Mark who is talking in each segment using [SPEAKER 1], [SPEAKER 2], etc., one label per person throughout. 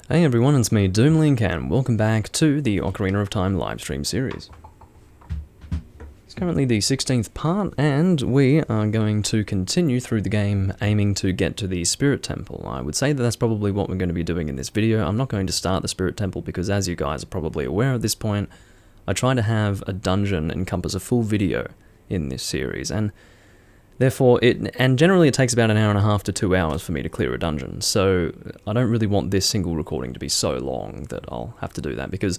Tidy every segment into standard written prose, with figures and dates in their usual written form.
[SPEAKER 1] Hey everyone, it's me, Doomlink, and welcome back to the Ocarina of Time livestream series. It's currently the 16th part, and we are going to continue through the game, aiming to get to the Spirit Temple. I would say that that's probably what we're going to be doing in this video. I'm not going to start the Spirit Temple because, as you guys are probably aware at this point, I try to have a dungeon encompass a full video in this series, and therefore, generally it takes about an hour and a half to 2 hours for me to clear a dungeon, so I don't really want this single recording to be so long that I'll have to do that, because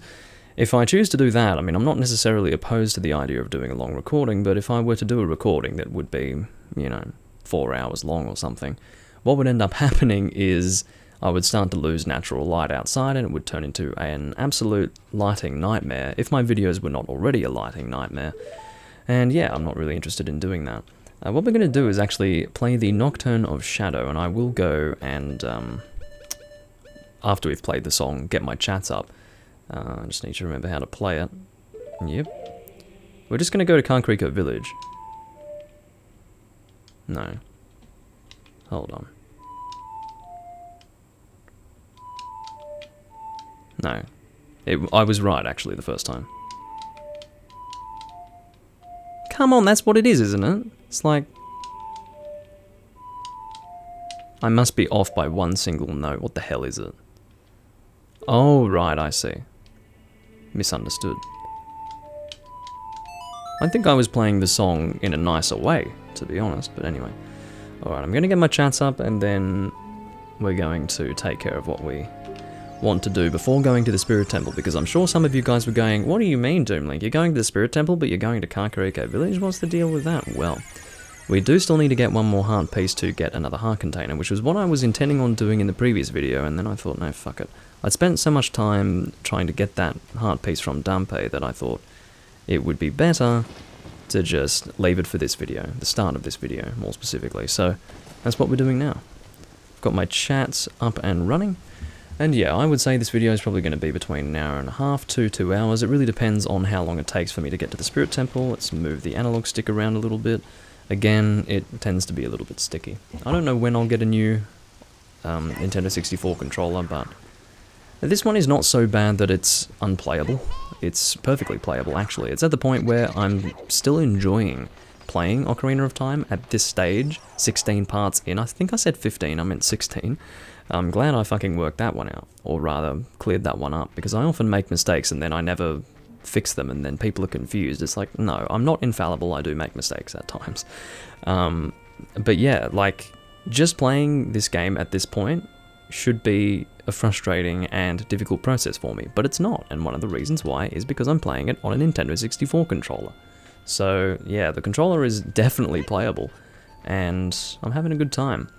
[SPEAKER 1] if I choose to do that, I mean, I'm not necessarily opposed to the idea of doing a long recording, but if I were to do a recording that would be, 4 hours long or something, what would end up happening is I would start to lose natural light outside, and it would turn into an absolute lighting nightmare, if my videos were not already a lighting nightmare, and yeah, I'm not really interested in doing that. What we're going to do is actually play the Nocturne of Shadow, and I will go and, after we've played the song, get my chats up. I just need to remember how to play it. Yep. We're just going to go to Concreco Village. No. Hold on. No. I was right, actually, the first time. Come on, that's what it is, isn't it? It's like... I must be off by one single note. What the hell is it? Oh, right, I see. Misunderstood. I think I was playing the song in a nicer way, to be honest, but anyway. Alright, I'm gonna get my chats up, and then we're going to take care of what we want to do before going to the Spirit Temple, because I'm sure some of you guys were going, what do you mean, Doomlink? You're going to the Spirit Temple, but you're going to Kakariko Village? What's the deal with that? Well, we do still need to get one more heart piece to get another heart container, which was what I was intending on doing in the previous video, and then I thought, no, fuck it. I'd spent so much time trying to get that heart piece from Dampe that I thought it would be better to just leave it for this video, the start of this video, more specifically. So, that's what we're doing now. I've got my chats up and running. And yeah, I would say this video is probably going to be between an hour and a half to 2 hours. It really depends on how long it takes for me to get to the Spirit Temple. Let's move the analog stick around a little bit. Again, it tends to be a little bit sticky. I don't know when I'll get a new Nintendo 64 controller, but this one is not so bad that it's unplayable. It's perfectly playable, actually. It's at the point where I'm still enjoying playing Ocarina of Time at this stage, 16 parts in. I think I said 15, I meant 16. I'm glad I fucking worked that one out, or rather, cleared that one up, because I often make mistakes and then I never fix them, and then people are confused. It's like, no, I'm not infallible, I do make mistakes at times. But yeah, like, just playing this game at this point should be a frustrating and difficult process for me, but it's not, and one of the reasons why is because I'm playing it on a Nintendo 64 controller. So yeah, the controller is definitely playable, and I'm having a good time.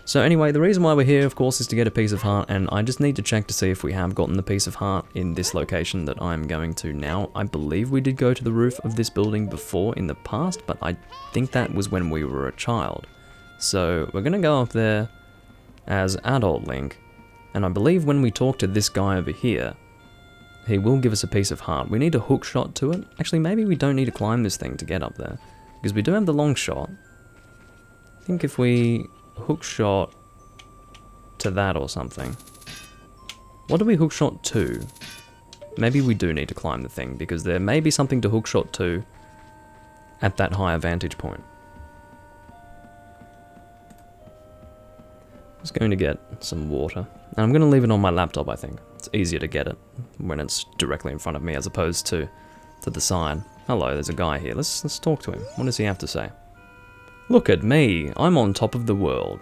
[SPEAKER 1] So anyway, the reason why we're here, of course, is to get a piece of heart, and I just need to check to see if we have gotten the piece of heart in this location that I'm going to now. I believe we did go to the roof of this building before in the past, but I think that was when we were a child. So we're going to go up there as adult Link, and I believe when we talk to this guy over here, he will give us a piece of heart. We need a hook shot to it. Actually, maybe we don't need to climb this thing to get up there, because we do have the long shot. I think if we hook shot to that or something. What do we hook shot to? Maybe we do need to climb the thing, because there may be something to hook shot to at that higher vantage point. I'm just going to get some water, and I'm going to leave it on my laptop. I think it's easier to get it when it's directly in front of me as opposed to the side. Hello, there's a guy here. Let's talk to him. What does he have to say? Look at me, I'm on top of the world.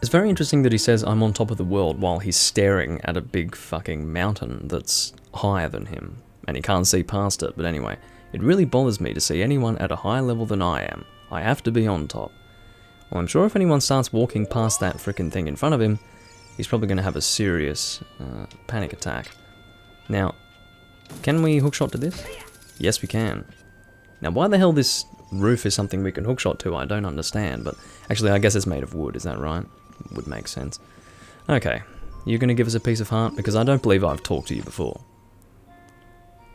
[SPEAKER 1] It's very interesting that he says I'm on top of the world while he's staring at a big fucking mountain that's higher than him, and he can't see past it, but anyway, it really bothers me to see anyone at a higher level than I am. I have to be on top. Well, I'm sure if anyone starts walking past that frickin' thing in front of him, he's probably going to have a serious panic attack. Now, can we hookshot to this? Yes, we can. Now, why the hell this roof is something we can hookshot to, I don't understand, but actually I guess it's made of wood, is that right? Would make sense. Okay, you're going to give us a piece of heart, because I don't believe I've talked to you before.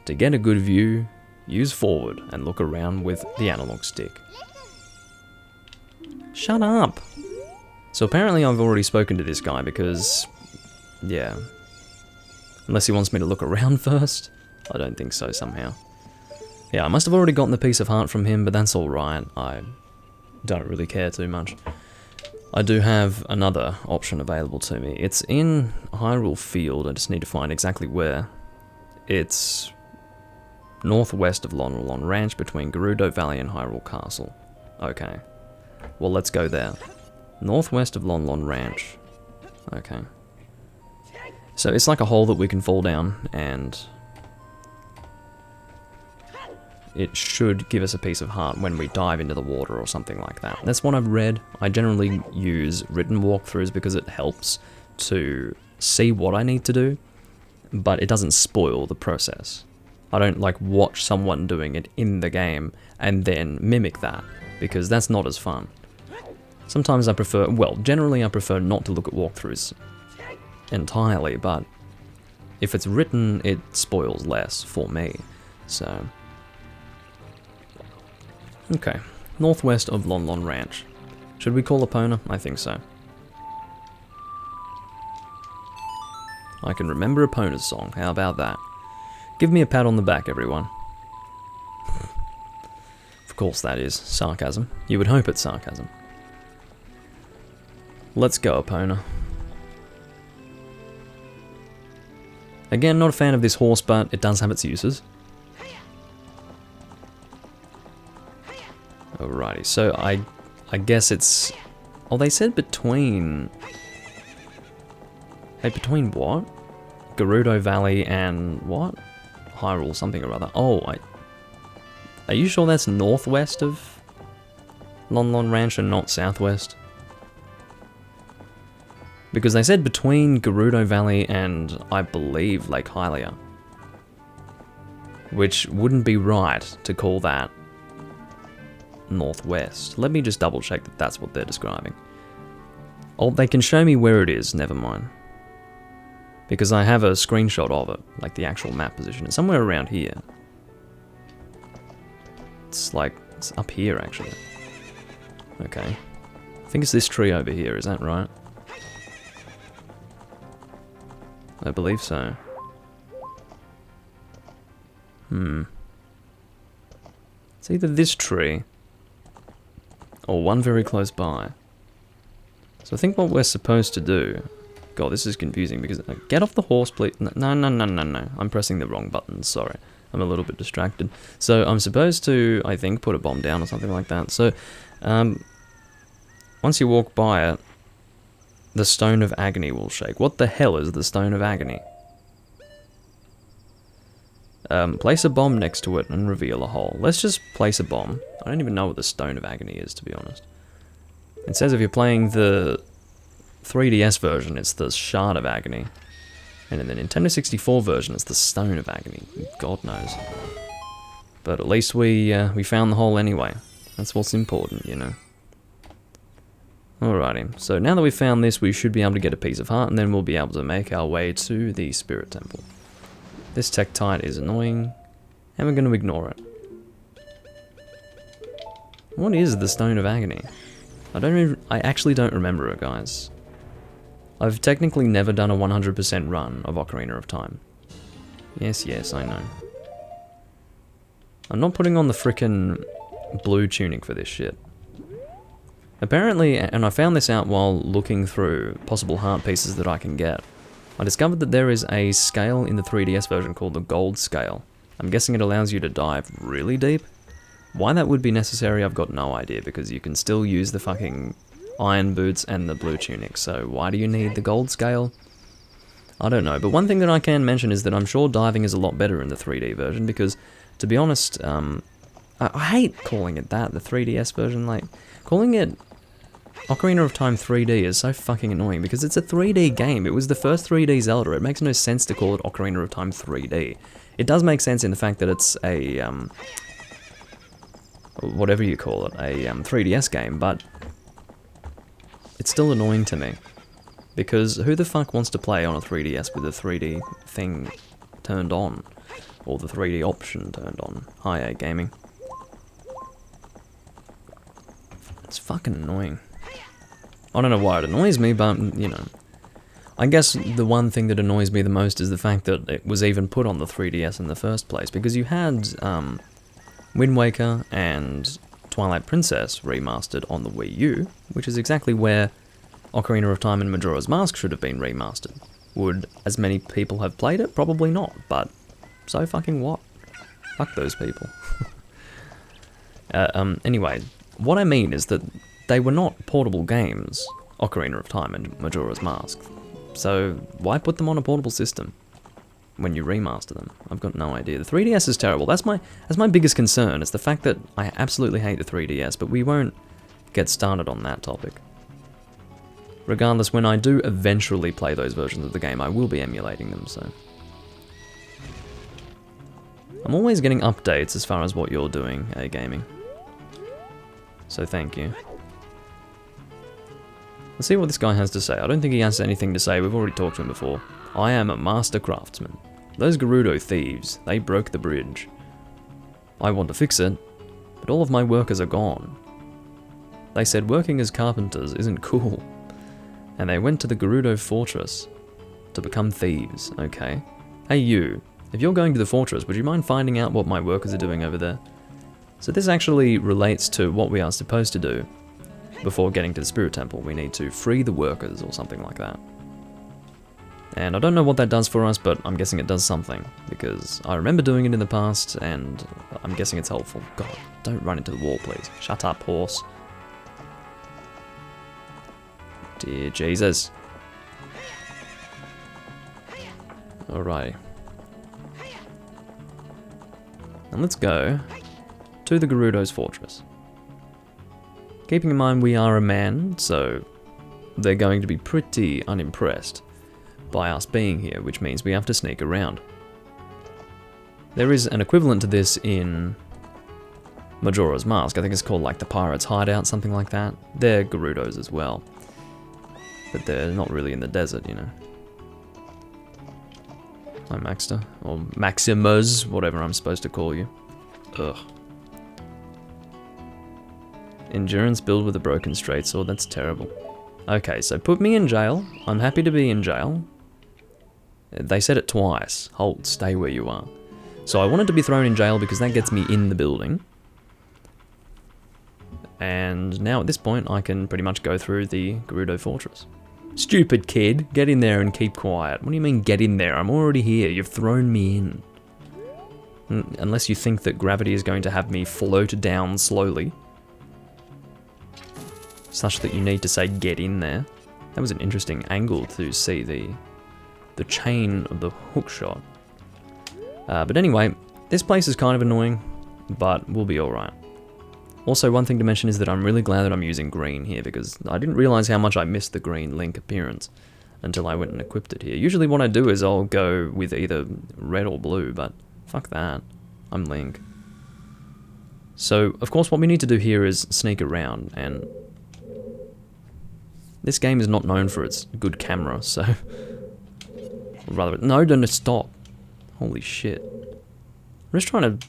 [SPEAKER 1] To get a good view, use forward and look around with the analog stick. Shut up! So apparently I've already spoken to this guy because, yeah. Unless he wants me to look around first. I don't think so somehow. Yeah, I must have already gotten the piece of heart from him, but that's alright. I don't really care too much. I do have another option available to me. It's in Hyrule Field. I just need to find exactly where. It's northwest of Lon Lon Ranch between Gerudo Valley and Hyrule Castle. Okay. Well, let's go there. Northwest of Lon Lon Ranch. Okay. So it's like a hole that we can fall down, and it should give us a piece of heart when we dive into the water or something like that. That's what I've read. I generally use written walkthroughs because it helps to see what I need to do, but it doesn't spoil the process. I don't like watch someone doing it in the game and then mimic that, because that's not as fun. Sometimes I prefer, well, generally I prefer not to look at walkthroughs entirely, but if it's written, it spoils less for me, so. Okay, northwest of Lon Lon Ranch. Should we call Epona? I think so. I can remember Epona's song, how about that? Give me a pat on the back, everyone. Of course that is sarcasm. You would hope it's sarcasm. Let's go, Epona. Again, not a fan of this horse, but it does have its uses. Alrighty, so I guess it's... Oh, they said between... Hey, between what? Gerudo Valley and what? Hyrule something or other. Oh, are you sure that's northwest of Lon Lon Ranch and not southwest? Because they said between Gerudo Valley and, I believe, Lake Hylia. Which wouldn't be right to call that northwest. Let me just double check that that's what they're describing. Oh, they can show me where it is, never mind. Because I have a screenshot of it, like the actual map position. It's somewhere around here. It's like, it's up here actually. Okay. I think it's this tree over here, is that right? I believe so. It's either this tree or one very close by. So I think what we're supposed to do... God, this is confusing because... Get off the horse, please. No. I'm pressing the wrong button, sorry. I'm a little bit distracted. So I'm supposed to, I think, put a bomb down or something like that. So, once you walk by it, the Stone of Agony will shake. What the hell is the Stone of Agony? Place a bomb next to it and reveal a hole. Let's just place a bomb. I don't even know what the Stone of Agony is, to be honest. It says if you're playing the 3DS version, it's the Shard of Agony. And in the Nintendo 64 version, it's the Stone of Agony. God knows. But at least we found the hole anyway. That's what's important, you know. Alrighty, so now that we've found this, we should be able to get a piece of heart, and then we'll be able to make our way to the Spirit Temple. This Tektite is annoying, and we're going to ignore it. What is the Stone of Agony? I actually don't remember it, guys. I've technically never done a 100% run of Ocarina of Time. Yes, I know. I'm not putting on the frickin' blue tunic for this shit. Apparently, and I found this out while looking through possible heart pieces that I can get, I discovered that there is a scale in the 3DS version called the Gold Scale. I'm guessing it allows you to dive really deep. Why that would be necessary, I've got no idea, because you can still use the fucking iron boots and the blue tunic, so why do you need the Gold Scale? I don't know, but one thing that I can mention is that I'm sure diving is a lot better in the 3D version, because, to be honest, I hate calling it that, the 3DS version, like, calling it Ocarina of Time 3D is so fucking annoying, because it's a 3D game. It was the first 3D Zelda. It makes no sense to call it Ocarina of Time 3D. It does make sense in the fact that it's a, whatever you call it, a 3DS game, but it's still annoying to me. Because who the fuck wants to play on a 3DS with the 3D thing turned on? Or the 3D option turned on? Hi, gaming. It's fucking annoying. I don't know why it annoys me, but, you know. I guess the one thing that annoys me the most is the fact that it was even put on the 3DS in the first place, because you had Wind Waker and Twilight Princess remastered on the Wii U, which is exactly where Ocarina of Time and Majora's Mask should have been remastered. Would as many people have played it? Probably not, but so fucking what? Fuck those people. Anyway, what I mean is that they were not portable games, Ocarina of Time and Majora's Mask. So why put them on a portable system when you remaster them? I've got no idea. The 3DS is terrible. That's my biggest concern. It's the fact that I absolutely hate the 3DS, but we won't get started on that topic. Regardless, when I do eventually play those versions of the game, I will be emulating them, so. I'm always getting updates as far as what you're doing, gaming. So thank you. Let's see what this guy has to say. I don't think he has anything to say. We've already talked to him before. I am a master craftsman. Those Gerudo thieves, they broke the bridge. I want to fix it, but all of my workers are gone. They said working as carpenters isn't cool. And they went to the Gerudo fortress to become thieves. Okay. Hey you, if you're going to the fortress, would you mind finding out what my workers are doing over there? So this actually relates to what we are supposed to do. Before getting to the Spirit Temple, we need to free the workers or something like that. And I don't know what that does for us, but I'm guessing it does something, because I remember doing it in the past, and I'm guessing it's helpful. God, don't run into the wall, please. Shut up, horse. Dear Jesus. Alrighty. And let's go to the Gerudo's fortress. Keeping in mind we are a man, so they're going to be pretty unimpressed by us being here, which means we have to sneak around. There is an equivalent to this in Majora's Mask. I think it's called like the Pirate's Hideout, something like that. They're Gerudos as well. But they're not really in the desert, you know. Hi, Maxter. Or Maximus, whatever I'm supposed to call you. Ugh. Endurance build with a broken straight sword, that's terrible. Okay, so put me in jail. I'm happy to be in jail. They said it twice. Halt, stay where you are. So I wanted to be thrown in jail because that gets me in the building. And now at this point I can pretty much go through the Gerudo Fortress. Stupid kid, get in there and keep quiet. What do you mean get in there? I'm already here, you've thrown me in. Unless you think that gravity is going to have me float down slowly. Such that you need to say get in there. That was an interesting angle to see the chain of the hook shot. But anyway, this place is kind of annoying, but we'll be alright. Also, one thing to mention is that I'm really glad that I'm using green here, because I didn't realise how much I missed the green Link appearance until I went and equipped it here. Usually what I do is I'll go with either red or blue, but fuck that. I'm Link. So, of course, what we need to do here is sneak around, and this game is not known for its good camera, so... Or rather, no, don't stop. Holy shit. I'm just trying to...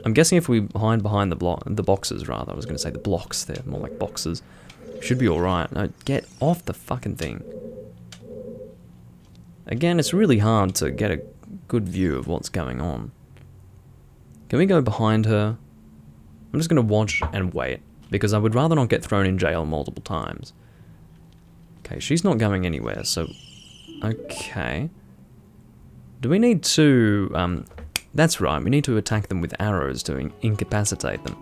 [SPEAKER 1] I'm guessing if we hide behind the boxes, rather. I was going to say the blocks, they're more like boxes. Should be alright. No, get off the fucking thing. Again, it's really hard to get a good view of what's going on. Can we go behind her? I'm just going to watch and wait, because I would rather not get thrown in jail multiple times. Okay, she's not going anywhere, so... Okay. Do we need to... That's right, we need to attack them with arrows to incapacitate them.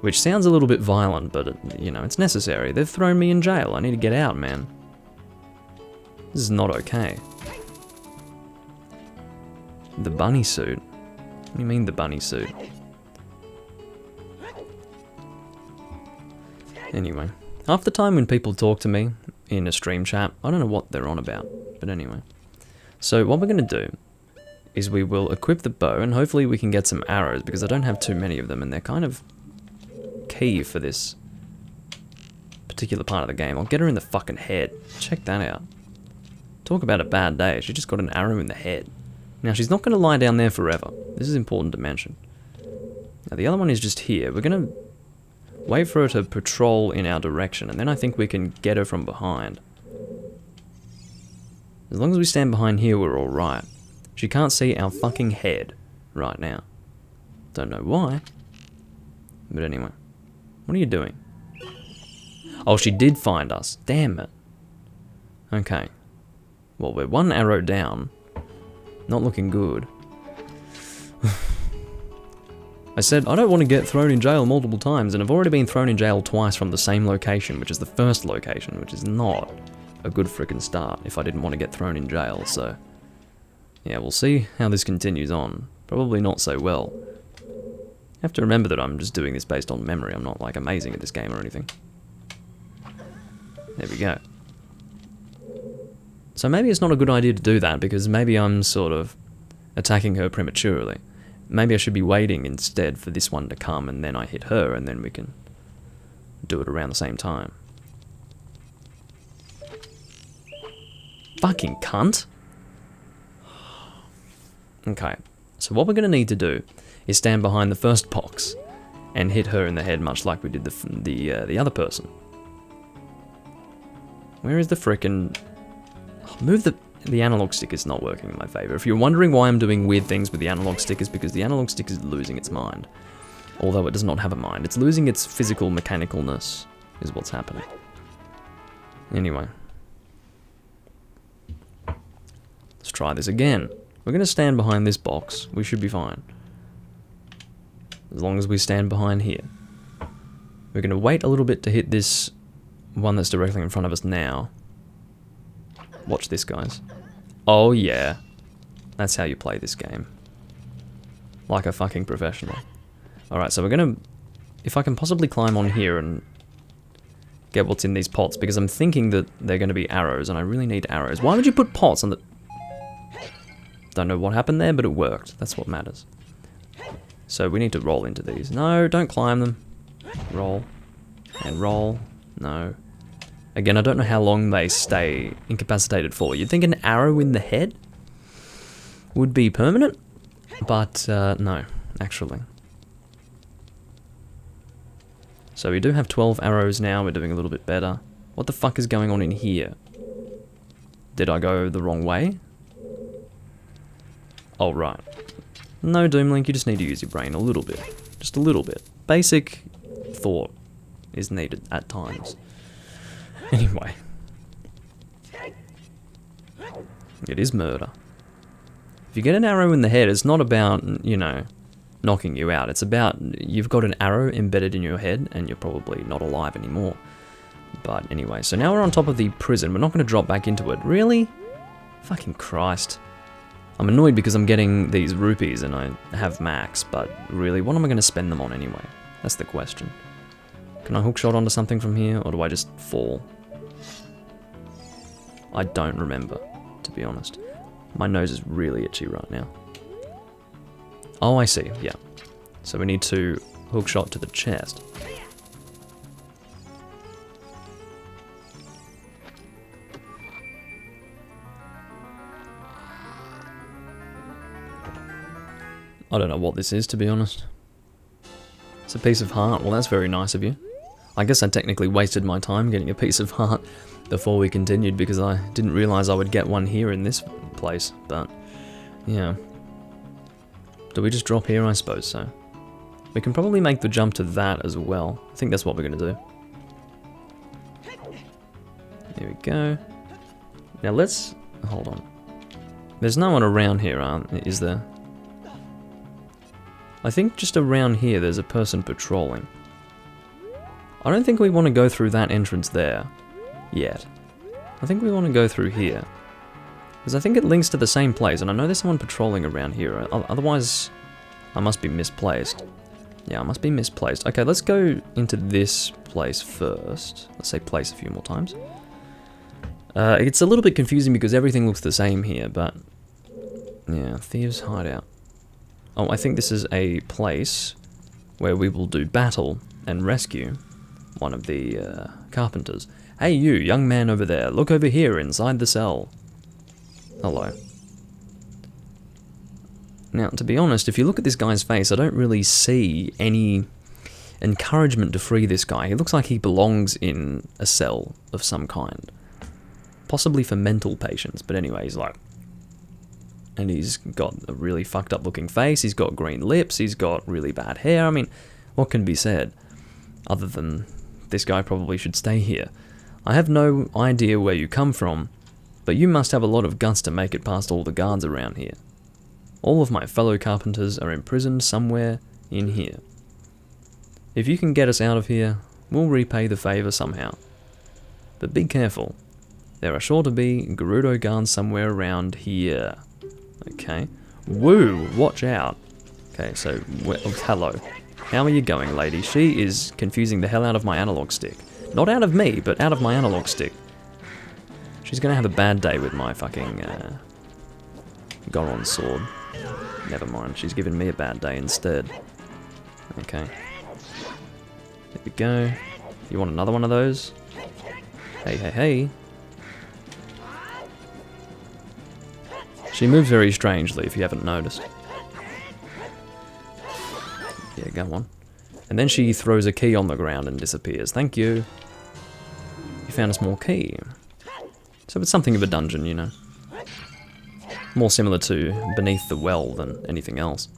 [SPEAKER 1] Which sounds a little bit violent, but, you know, it's necessary. They've thrown me in jail. I need to get out, man. This is not okay. The bunny suit? What do you mean, the bunny suit? Anyway. Half the time when people talk to me in a stream chat, I don't know what they're on about. But anyway. So, what we're going to do is we will equip the bow, and hopefully we can get some arrows, because I don't have too many of them, and they're kind of key for this particular part of the game. I'll get her in the fucking head. Check that out. Talk about a bad day. She just got an arrow in the head. Now, she's not going to lie down there forever. This is important to mention. Now, the other one is just here. We're going to Wait for her to patrol in our direction, and then I think we can get her from behind. As long as we stand behind here, we're alright. She can't see our fucking head right now. Don't know why. But anyway. What are you doing? Oh, she did find us. Damn it. Okay. Well, we're one arrow down. Not looking good. I said I don't want to get thrown in jail multiple times, and I've already been thrown in jail twice from the same location, which is the first location, which is not a good frickin' start if I didn't want to get thrown in jail, so... Yeah, we'll see how this continues on. Probably not so well. You have to remember that I'm just doing this based on memory. I'm not, like, amazing at this game or anything. There we go. So maybe it's not a good idea to do that, because maybe I'm sort of attacking her prematurely. Maybe I should be waiting instead for this one to come, and then I hit her, and then we can do it around the same time. Fucking cunt! Okay, so what we're going to need to do is stand behind the first box and hit her in the head, much like we did the other person. Where is the frickin'... Move the analog stick is not working in my favor. If you're wondering why I'm doing weird things with the analog stick, is because the analog stick is losing its mind. Although it does not have a mind. It's losing its physical mechanicalness, is what's happening. Anyway. Let's try this again. We're going to stand behind this box. We should be fine. As long as we stand behind here. We're going to wait a little bit to hit this one that's directly in front of us now. Watch this, guys. Oh, yeah. That's how you play this game. Like a fucking professional. Alright, so we're gonna... If I can possibly climb on here and get what's in these pots, because I'm thinking that they're gonna be arrows, and I really need arrows. Why would you put pots on the... Don't know what happened there, but it worked. That's what matters. So we need to roll into these. No, don't climb them. Roll. And roll. No. Again, I don't know how long they stay incapacitated for. You'd think an arrow in the head would be permanent, but no, actually. So we do have 12 arrows now, we're doing a little bit better. What the fuck is going on in here? Did I go the wrong way? Oh, right. No, Doomlink, you just need to use your brain a little bit. Just a little bit. Basic thought is needed at times. Anyway. It is murder. If you get an arrow in the head, it's not about, you know, knocking you out. It's about, you've got an arrow embedded in your head, and you're probably not alive anymore. But anyway, so now we're on top of the prison. We're not going to drop back into it. Really? Fucking Christ. I'm annoyed because I'm getting these rupees and I have max, but really, what am I going to spend them on anyway? That's the question. Can I hookshot onto something from here, or do I just fall? I don't remember, to be honest. My nose is really itchy right now. Oh, I see, yeah. So we need to hookshot to the chest. I don't know what this is, to be honest. It's a piece of heart. Well, that's very nice of you. I guess I technically wasted my time getting a piece of heart before we continued, because I didn't realise I would get one here in this place, but yeah. Do we just drop here? I suppose so. We can probably make the jump to that as well. I think that's what we're going to do. There we go. Now let's... hold on. There's no one around here, is there? I think just around here there's a person patrolling. I don't think we want to go through that entrance there yet. I think we want to go through here. Because I think it links to the same place, and I know there's someone patrolling around here. Otherwise, I must be misplaced. Yeah, I must be misplaced. Okay, let's go into this place first. Let's say place a few more times. It's a little bit confusing because everything looks the same here, but... yeah, Thieves Hideout. Oh, I think this is a place where we will do battle and rescue one of the carpenters. Hey you, young man over there, look over here inside the cell. Hello. Now, to be honest, if you look at this guy's face, I don't really see any encouragement to free this guy. He looks like he belongs in a cell of some kind. Possibly for mental patients, but anyway, he's like... And he's got a really fucked up looking face, he's got green lips, he's got really bad hair. I mean, what can be said? Other than, this guy probably should stay here. I have no idea where you come from, but you must have a lot of guts to make it past all the guards around here. All of my fellow carpenters are imprisoned somewhere in here. If you can get us out of here, we'll repay the favour somehow. But be careful. There are sure to be Gerudo guards somewhere around here. Okay. Woo! Watch out. Okay, so, oh, hello. How are you going, lady? She is confusing the hell out of my analog stick. Not out of me, but out of my analog stick. She's gonna have a bad day with my fucking, Goron sword. Never mind, she's giving me a bad day instead. Okay. There we go. You want another one of those? Hey, hey, hey. She moves very strangely, if you haven't noticed. Yeah, go on. And then she throws a key on the ground and disappears. Thank you. You found a small key. So it's something of a dungeon, you know. More similar to Beneath the Well than anything else.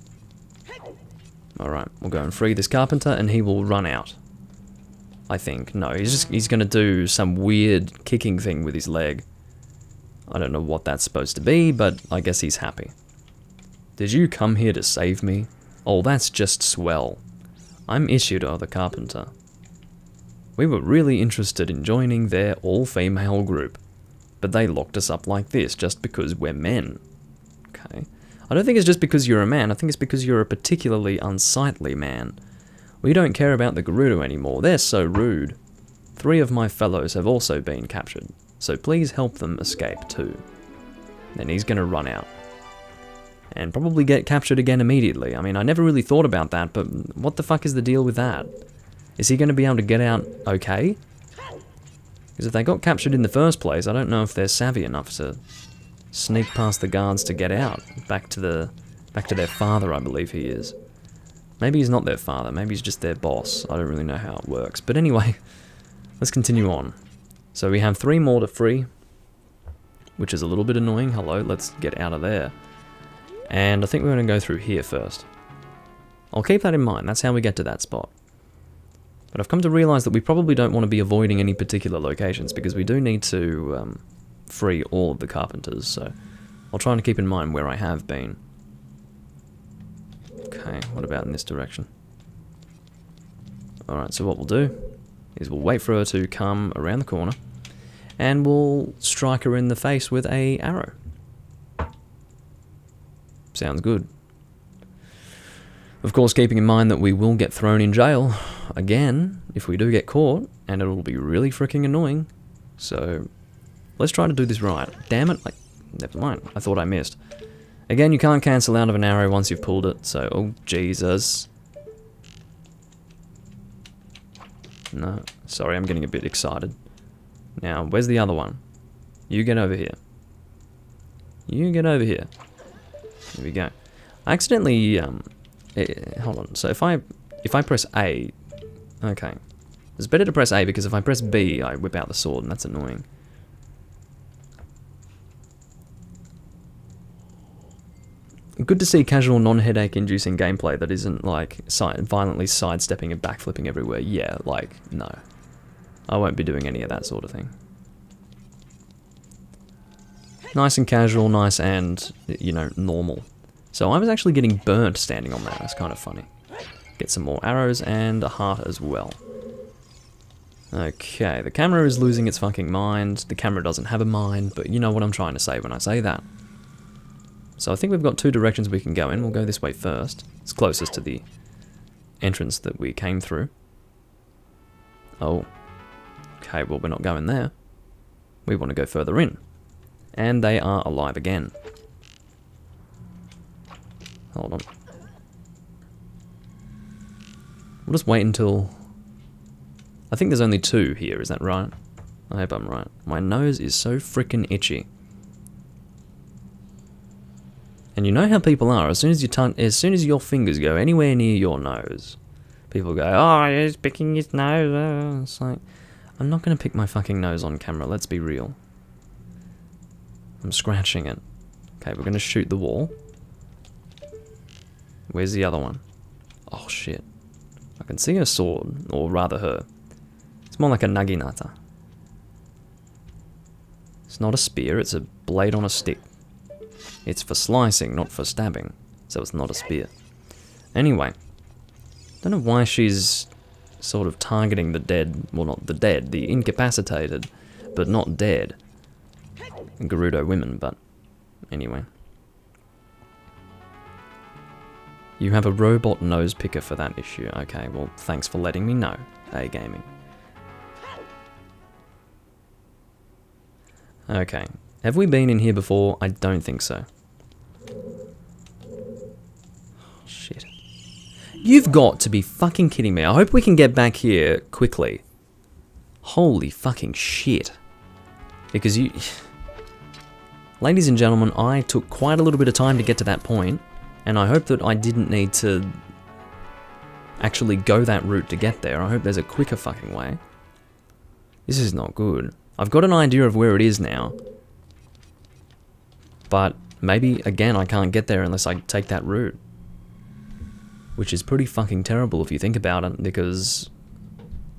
[SPEAKER 1] Alright, we'll go and free this carpenter and he will run out. I think. No, he's gonna do some weird kicking thing with his leg. I don't know what that's supposed to be, but I guess he's happy. Did you come here to save me? Oh, that's just swell. I'm Ishido the carpenter. We were really interested in joining their all-female group, but they locked us up like this just because we're men. Okay. I don't think it's just because you're a man, I think it's because you're a particularly unsightly man. We don't care about the Gerudo anymore, they're so rude. 3 of my fellows have also been captured, so please help them escape too. Then he's gonna run out. And probably get captured again immediately. I mean, I never really thought about that, but what the fuck is the deal with that? Is he gonna be able to get out okay? Because if they got captured in the first place, I don't know if they're savvy enough to sneak past the guards to get out. Back to their father, I believe he is. Maybe he's not their father, maybe he's just their boss. I don't really know how it works. But anyway, let's continue on. So we have 3 more to free, which is a little bit annoying. Hello, let's get out of there. And I think we're going to go through here first. I'll keep that in mind, that's how we get to that spot. But I've come to realise that we probably don't want to be avoiding any particular locations, because we do need to free all of the carpenters, so I'll try to keep in mind where I have been. Okay, what about in this direction? Alright, so what we'll do is we'll wait for her to come around the corner, and we'll strike her in the face with an arrow. Sounds good. Of course, keeping in mind that we will get thrown in jail again if we do get caught, and it'll be really freaking annoying. So let's try to do this right. Damn it, never mind, I thought I missed. Again, you can't cancel out of an arrow once you've pulled it, so, oh Jesus. No, sorry, I'm getting a bit excited. Now, where's the other one? You get over here. You get over here. There we go. I accidentally, hold on, so if I press A, okay. It's better to press A because if I press B, I whip out the sword and that's annoying. Good to see casual, non-headache inducing gameplay that isn't like violently sidestepping and backflipping everywhere. Yeah, like, no. I won't be doing any of that sort of thing. Nice and casual, nice and, you know, normal. So I was actually getting burnt standing on that. That's kind of funny. Get some more arrows and a heart as well. Okay, the camera is losing its fucking mind. The camera doesn't have a mind, but you know what I'm trying to say when I say that. So I think we've got 2 directions we can go in. We'll go this way first. It's closest to the entrance that we came through. Oh. Okay, well we're not going there. We want to go further in. And they are alive again. Hold on. We'll just wait until... I think there's only 2 here, is that right? I hope I'm right. My nose is so freaking itchy. And you know how people are, as soon as your fingers go anywhere near your nose, People go, oh, he's picking his nose. It's like, I'm not going to pick my fucking nose on camera, let's be real. I'm scratching it. Okay, we're going to shoot the wall. Where's the other one? Oh, shit. I can see her sword, or rather her. It's more like a naginata. It's not a spear, it's a blade on a stick. It's for slicing, not for stabbing. So it's not a spear. Anyway. Don't know why she's sort of targeting the dead. Well, not the dead, the incapacitated, but not dead. Gerudo women, but anyway. You have a robot nose picker for that issue. Okay, well, thanks for letting me know, A-Gaming. Okay. Have we been in here before? I don't think so. Oh, shit. You've got to be fucking kidding me. I hope we can get back here quickly. Holy fucking shit. Because you... Ladies and gentlemen, I took quite a little bit of time to get to that point, and I hope that I didn't need to actually go that route to get there. I hope there's a quicker fucking way. This is not good. I've got an idea of where it is now. But maybe, again, I can't get there unless I take that route. Which is pretty fucking terrible if you think about it, because...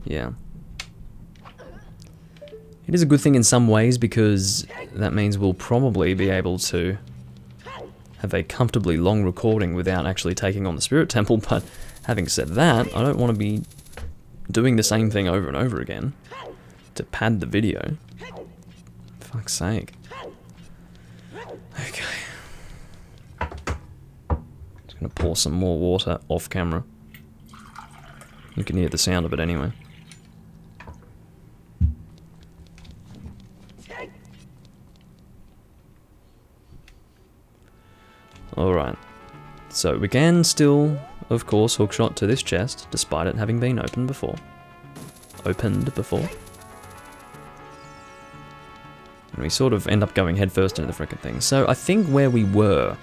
[SPEAKER 1] yeah. It is a good thing in some ways, because that means we'll probably be able to have a comfortably long recording without actually taking on the Spirit Temple, but having said that, I don't want to be doing the same thing over and over again to pad the video. Fuck's sake. Okay. Just gonna pour some more water off camera. You can hear the sound of it anyway. Alright. So we can still, of course, hookshot to this chest, despite it having been opened before. And we sort of end up going headfirst into the frickin' thing. So I think where we were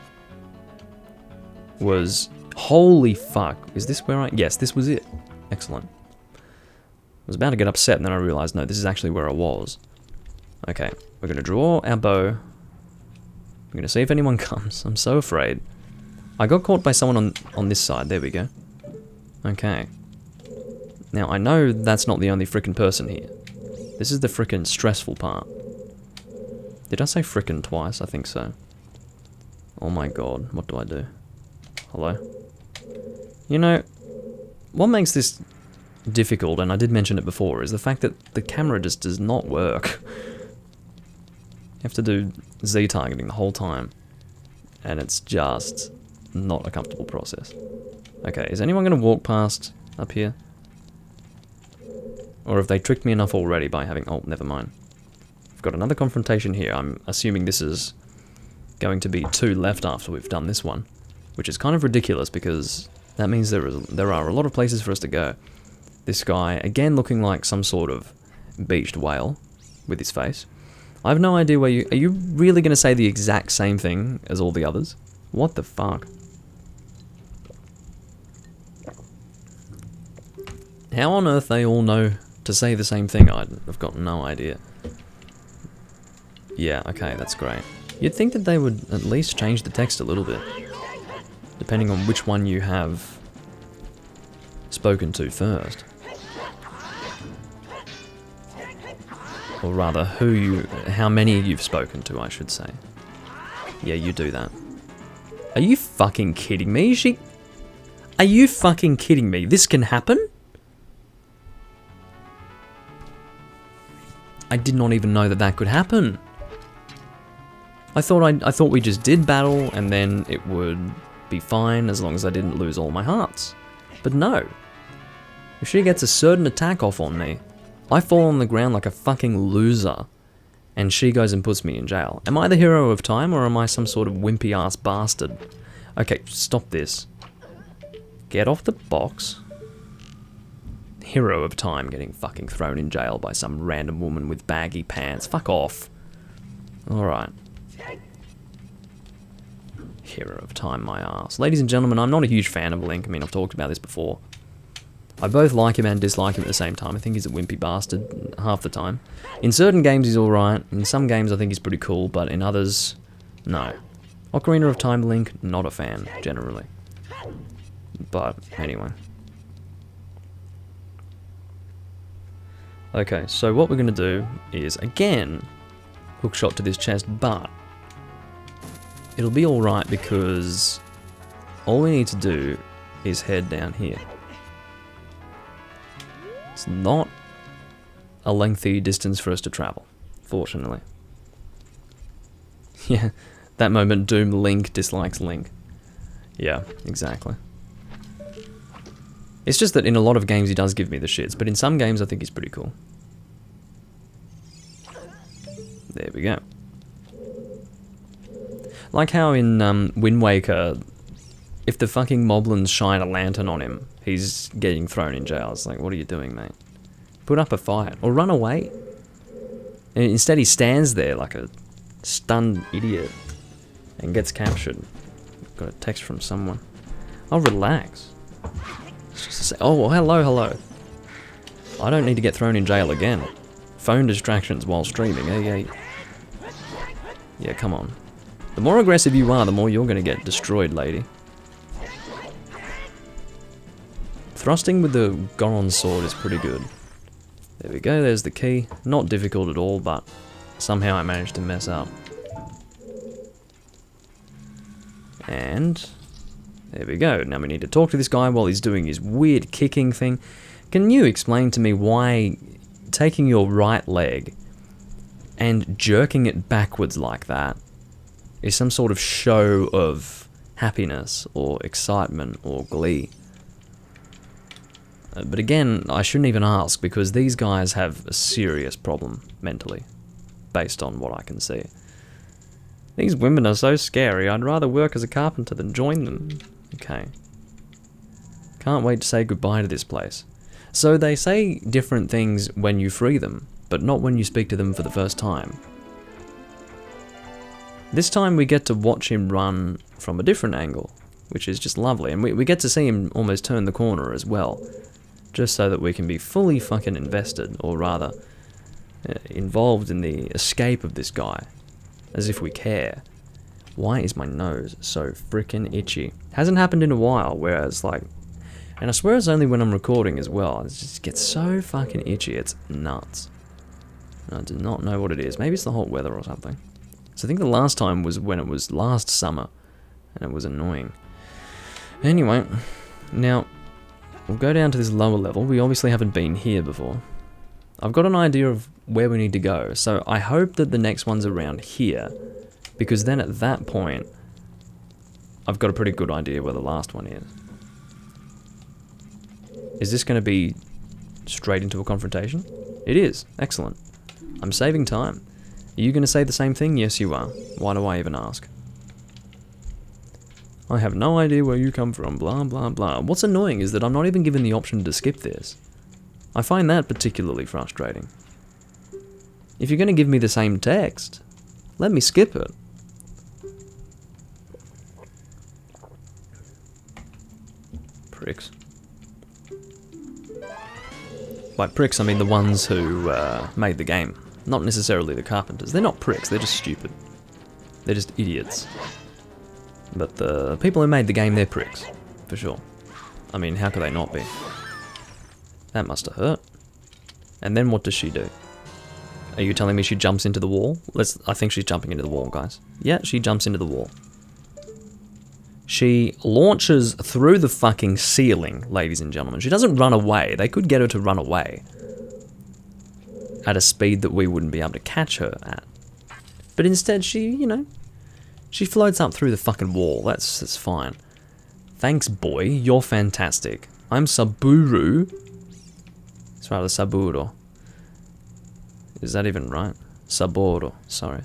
[SPEAKER 1] was... holy fuck. Is this where I... yes, this was it. Excellent. I was about to get upset and then I realized, no, this is actually where I was. Okay, we're gonna draw our bow. We're gonna see if anyone comes. I'm so afraid. I got caught by someone on this side. There we go. Okay. Now, I know that's not the only frickin' person here. This is the frickin' stressful part. Did I say frickin' twice? I think so. Oh my god, what do I do? Hello? You know, what makes this difficult, and I did mention it before, is the fact that the camera just does not work. You have to do Z targeting the whole time, and it's just not a comfortable process. Okay, is anyone going to walk past up here? Or have they tricked me enough already by having... oh, never mind. I've got another confrontation here. I'm assuming this is going to be 2 left after we've done this one, which is kind of ridiculous because that means there are a lot of places for us to go. This guy, again looking like some sort of beached whale with his face. I have no idea where you... are you really going to say the exact same thing as all the others? What the fuck? How on earth they all know to say the same thing? I've got no idea. Yeah, okay, that's great. You'd think that they would at least change the text a little bit, depending on which one you have spoken to first. Or rather, how many you've spoken to, I should say. Yeah, you do that. Are you fucking kidding me? Are you fucking kidding me? This can happen? I did not even know that that could happen. I thought we just did battle and then it would be fine as long as I didn't lose all my hearts. But no. If she gets a certain attack off on me, I fall on the ground like a fucking loser, and she goes and puts me in jail. Am I the hero of time, or am I some sort of wimpy ass bastard? Okay, stop this. Get off the box. Hero of time getting fucking thrown in jail by some random woman with baggy pants. Fuck off. Alright. Hero of time, my ass. Ladies and gentlemen, I'm not a huge fan of Link. I mean, I've talked about this before. I both like him and dislike him at the same time. I think he's a wimpy bastard half the time. In certain games he's alright, in some games I think he's pretty cool, but in others, no. Ocarina of Time Link, not a fan, generally. But, anyway. Okay, so what we're going to do is, again, hookshot to this chest, but it'll be alright because all we need to do is head down here. It's not a lengthy distance for us to travel, fortunately. Yeah, that moment Doom Link dislikes Link. Yeah, exactly. It's just that in a lot of games he does give me the shits, but in some games I think he's pretty cool. There we go. Like how in Wind Waker, if the fucking moblins shine a lantern on him, he's getting thrown in jail. It's like, what are you doing, mate? Put up a fight. Or run away. And instead he stands there like a stunned idiot and gets captured. Got a text from someone. Oh, relax. It's just to say, oh, well, hello. I don't need to get thrown in jail again. Phone distractions while streaming. Hey. Yeah, come on. The more aggressive you are, the more you're going to get destroyed, lady. Thrusting with the Goron sword is pretty good. There we go, there's the key. Not difficult at all, but somehow I managed to mess up. And there we go. Now we need to talk to this guy while he's doing his weird kicking thing. Can you explain to me why taking your right leg and jerking it backwards like that is some sort of show of happiness or excitement or glee? But again, I shouldn't even ask because these guys have a serious problem mentally, based on what I can see. These women are so scary, I'd rather work as a carpenter than join them. Okay. Can't wait to say goodbye to this place. So they say different things when you free them, but not when you speak to them for the first time. This time we get to watch him run from a different angle, which is just lovely, and we get to see him almost turn the corner as well, just so that we can be fully fucking invested, or rather, involved in the escape of this guy, as if we care. Why is my nose so freaking itchy? Hasn't happened in a while, whereas like, and I swear it's only when I'm recording as well, it just gets so fucking itchy, it's nuts. I do not know what it is, maybe it's the hot weather or something. So I think the last time was when it was last summer, and it was annoying. Anyway, now, we'll go down to this lower level. We obviously haven't been here before. I've got an idea of where we need to go, so I hope that the next one's around here, because then at that point, I've got a pretty good idea where the last one is. Is this going to be straight into a confrontation? It is. Excellent. I'm saving time. Are you going to say the same thing? Yes, you are. Why do I even ask? I have no idea where you come from, blah, blah, blah. What's annoying is that I'm not even given the option to skip this. I find that particularly frustrating. If you're going to give me the same text, let me skip it. Pricks. By pricks, I mean the ones who made the game. Not necessarily the carpenters. They're not pricks, they're just stupid. They're just idiots. But the people who made the game, they're pricks. For sure. I mean, how could they not be? That must have hurt. And then what does she do? Are you telling me she jumps into the wall? I think she's jumping into the wall, guys. Yeah, she jumps into the wall. She launches through the fucking ceiling, ladies and gentlemen. She doesn't run away. They could get her to run away at a speed that we wouldn't be able to catch her at. But instead, she, she floats up through the fucking wall. That's fine. Thanks, boy. You're fantastic. I'm Saburo. It's rather Saburo. Is that even right? Saburo. Sorry.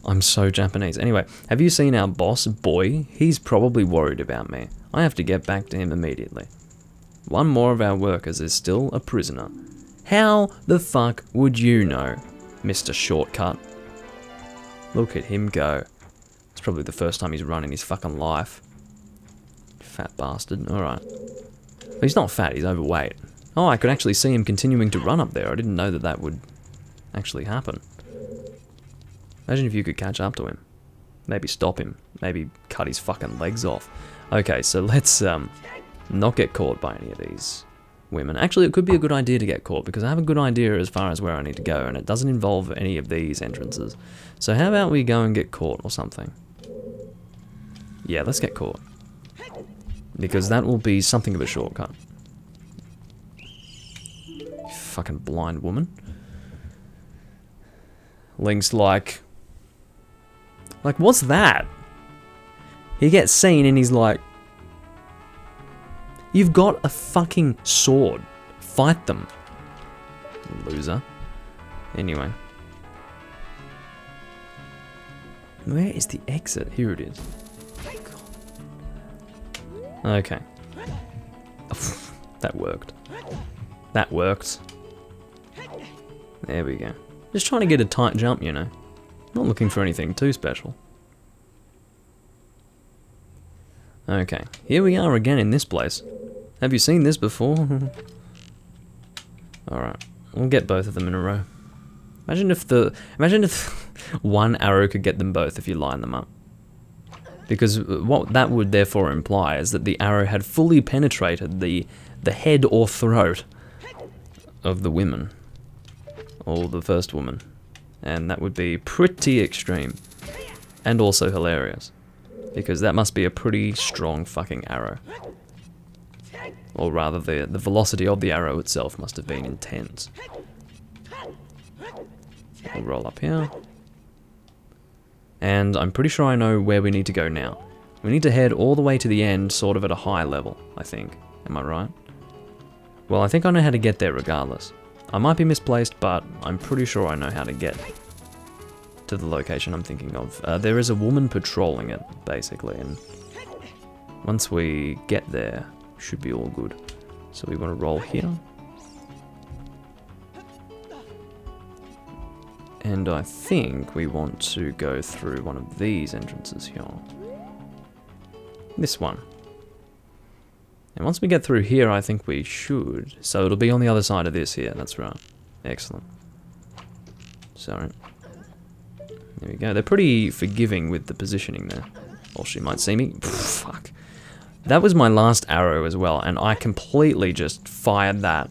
[SPEAKER 1] I'm so Japanese. Anyway, have you seen our boss, boy? He's probably worried about me. I have to get back to him immediately. One more of our workers is still a prisoner. How the fuck would you know, Mr. Shortcut? Look at him go. It's probably the first time he's run in his fucking life. Fat bastard. Alright. He's not fat, he's overweight. Oh, I could actually see him continuing to run up there. I didn't know that that would actually happen. Imagine if you could catch up to him. Maybe stop him. Maybe cut his fucking legs off. Okay, so let's not get caught by any of these women. Actually, it could be a good idea to get caught, because I have a good idea as far as where I need to go, and it doesn't involve any of these entrances. So how about we go and get caught or something? Yeah, let's get caught. Because that will be something of a shortcut. You fucking blind woman. Link's like, what's that? He gets seen and he's like, you've got a fucking sword. Fight them. Loser. Anyway. Where is the exit? Here it is. Okay. That worked. That worked. There we go. Just trying to get a tight jump, you know. Not looking for anything too special. Okay, here we are again in this place. Have you seen this before? Alright, we'll get both of them in a row. Imagine if one arrow could get them both if you line them up. Because what that would therefore imply is that the arrow had fully penetrated the head or throat of the women. Or the first woman. And that would be pretty extreme. And also hilarious. Because that must be a pretty strong fucking arrow. Or rather, the velocity of the arrow itself must have been intense. We'll roll up here. And I'm pretty sure I know where we need to go now. We need to head all the way to the end, sort of at a high level, I think. Am I right? Well, I think I know how to get there regardless. I might be misplaced, but I'm pretty sure I know how to get to the location I'm thinking of. There is a woman patrolling it, basically, and once we get there, should be all good. So we want to roll here. And I think we want to go through one of these entrances here. This one. And once we get through here, I think we should. So it'll be on the other side of this here, that's right. Excellent. Sorry. There we go. They're pretty forgiving with the positioning there. Or she might see me. Fuck. That was my last arrow as well, and I completely just fired that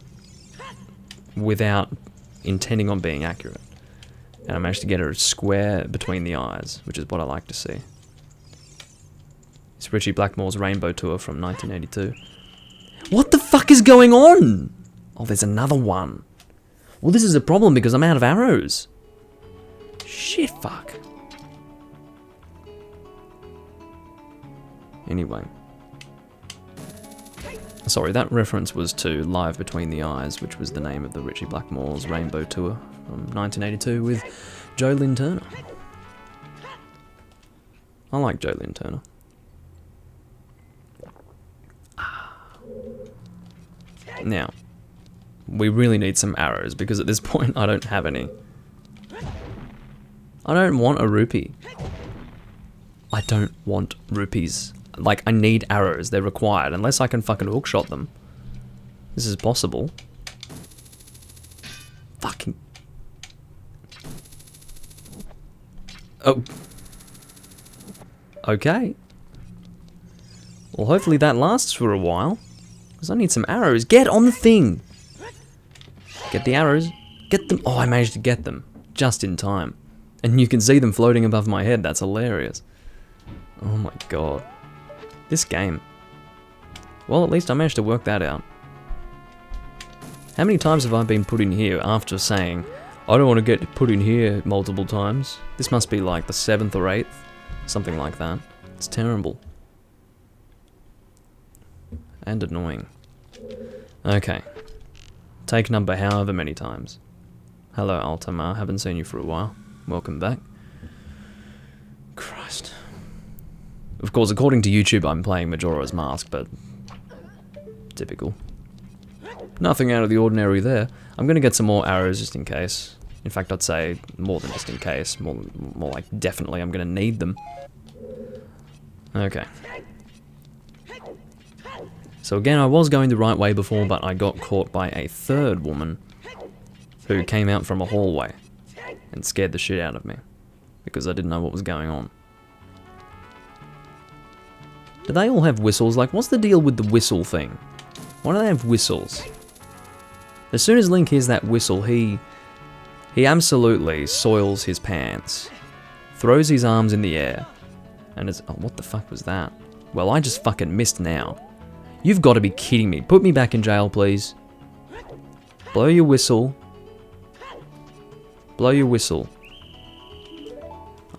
[SPEAKER 1] without intending on being accurate. And I managed to get her square between the eyes, which is what I like to see. It's Richie Blackmore's Rainbow Tour from 1982. What the fuck is going on? Oh, there's another one. Well, this is a problem because I'm out of arrows. Shit, fuck. Anyway. Sorry, that reference was to Live Between the Eyes, which was the name of the Richie Blackmore's Rainbow Tour from 1982 with Joe Lynn Turner. I like Joe Lynn Turner. Now, we really need some arrows because at this point I don't have any. I don't want a rupee. I don't want rupees. Like, I need arrows. They're required. Unless I can fucking hookshot them. This is possible. Fucking... Oh. Okay. Well, hopefully that lasts for a while. Because I need some arrows. Get on the thing! Get the arrows. Get them. Oh, I managed to get them. Just in time. And you can see them floating above my head. That's hilarious. Oh my god. This game. Well, at least I managed to work that out. How many times have I been put in here after saying, I don't want to get put in here multiple times? This must be like the 7th or 8th. Something like that. It's terrible. And annoying. Okay. Take number however many times. Hello, Altamar. Haven't seen you for a while. Welcome back. Christ. Of course, according to YouTube, I'm playing Majora's Mask, but... typical. Nothing out of the ordinary there. I'm gonna get some more arrows just in case. In fact, I'd say more than just in case. More like definitely I'm gonna need them. Okay. So again, I was going the right way before, but I got caught by a third woman who came out from a hallway and scared the shit out of me because I didn't know what was going on. Do they all have whistles? Like, what's the deal with the whistle thing? Why do they have whistles? As soon as Link hears that whistle, he absolutely soils his pants, throws his arms in the air, and is... Oh, what the fuck was that? Well, I just fucking missed now. You've got to be kidding me. Put me back in jail, please. Blow your whistle. Blow your whistle.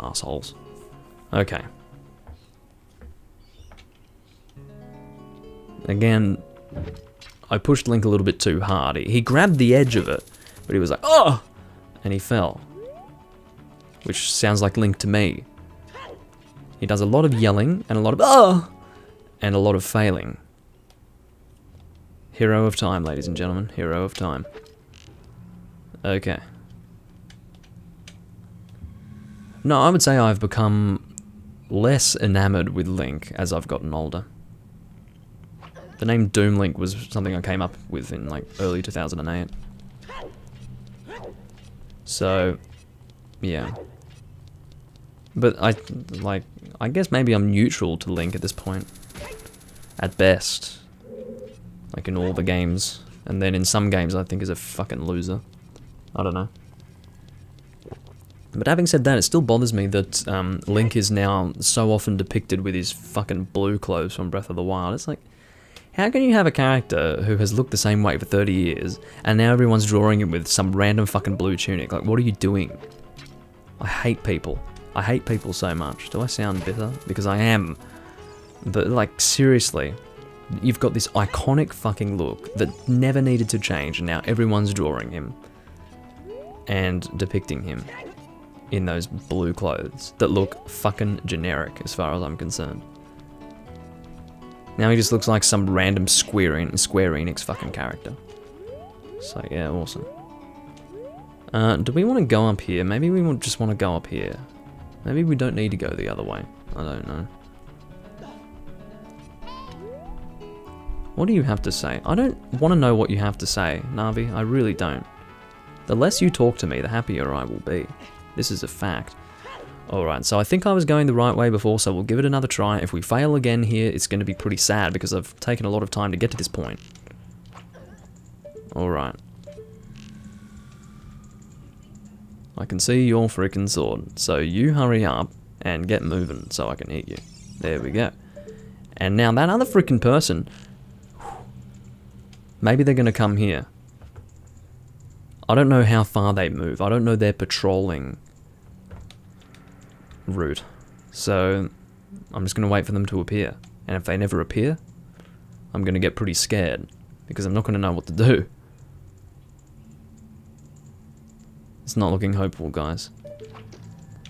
[SPEAKER 1] Assholes. Okay. Again, I pushed Link a little bit too hard. He grabbed the edge of it, but he was like, oh! And he fell. Which sounds like Link to me. He does a lot of yelling, and a lot of, oh! And a lot of failing. Hero of time, ladies and gentlemen. Hero of time. Okay. No, I would say I've become less enamored with Link as I've gotten older. The name Doom Link was something I came up with in like early 2008. So, yeah. But I guess maybe I'm neutral to Link at this point. At best. Like in all the games. And then in some games I think is a fucking loser. I don't know. But having said that, it still bothers me that Link is now so often depicted with his fucking blue clothes from Breath of the Wild. It's like, how can you have a character who has looked the same way for 30 years, and now everyone's drawing him with some random fucking blue tunic? Like, what are you doing? I hate people. I hate people so much. Do I sound bitter? Because I am. But, like, seriously, you've got this iconic fucking look that never needed to change, and now everyone's drawing him and depicting him in those blue clothes that look fucking generic as far as I'm concerned. Now he just looks like some random Square Enix fucking character. So yeah, awesome. Do we want to go up here? Maybe we just want to go up here. Maybe we don't need to go the other way. I don't know. What do you have to say? I don't want to know what you have to say, Navi. I really don't. The less you talk to me, the happier I will be. This is a fact. Alright, so I think I was going the right way before, so we'll give it another try. If we fail again here, it's going to be pretty sad because I've taken a lot of time to get to this point. Alright. I can see your freaking sword, so you hurry up and get moving so I can hit you. There we go. And now that other freaking person, maybe they're going to come here. I don't know how far they move. I don't know their patrolling route. So I'm just going to wait for them to appear. And if they never appear, I'm going to get pretty scared because I'm not going to know what to do. It's not looking hopeful, guys.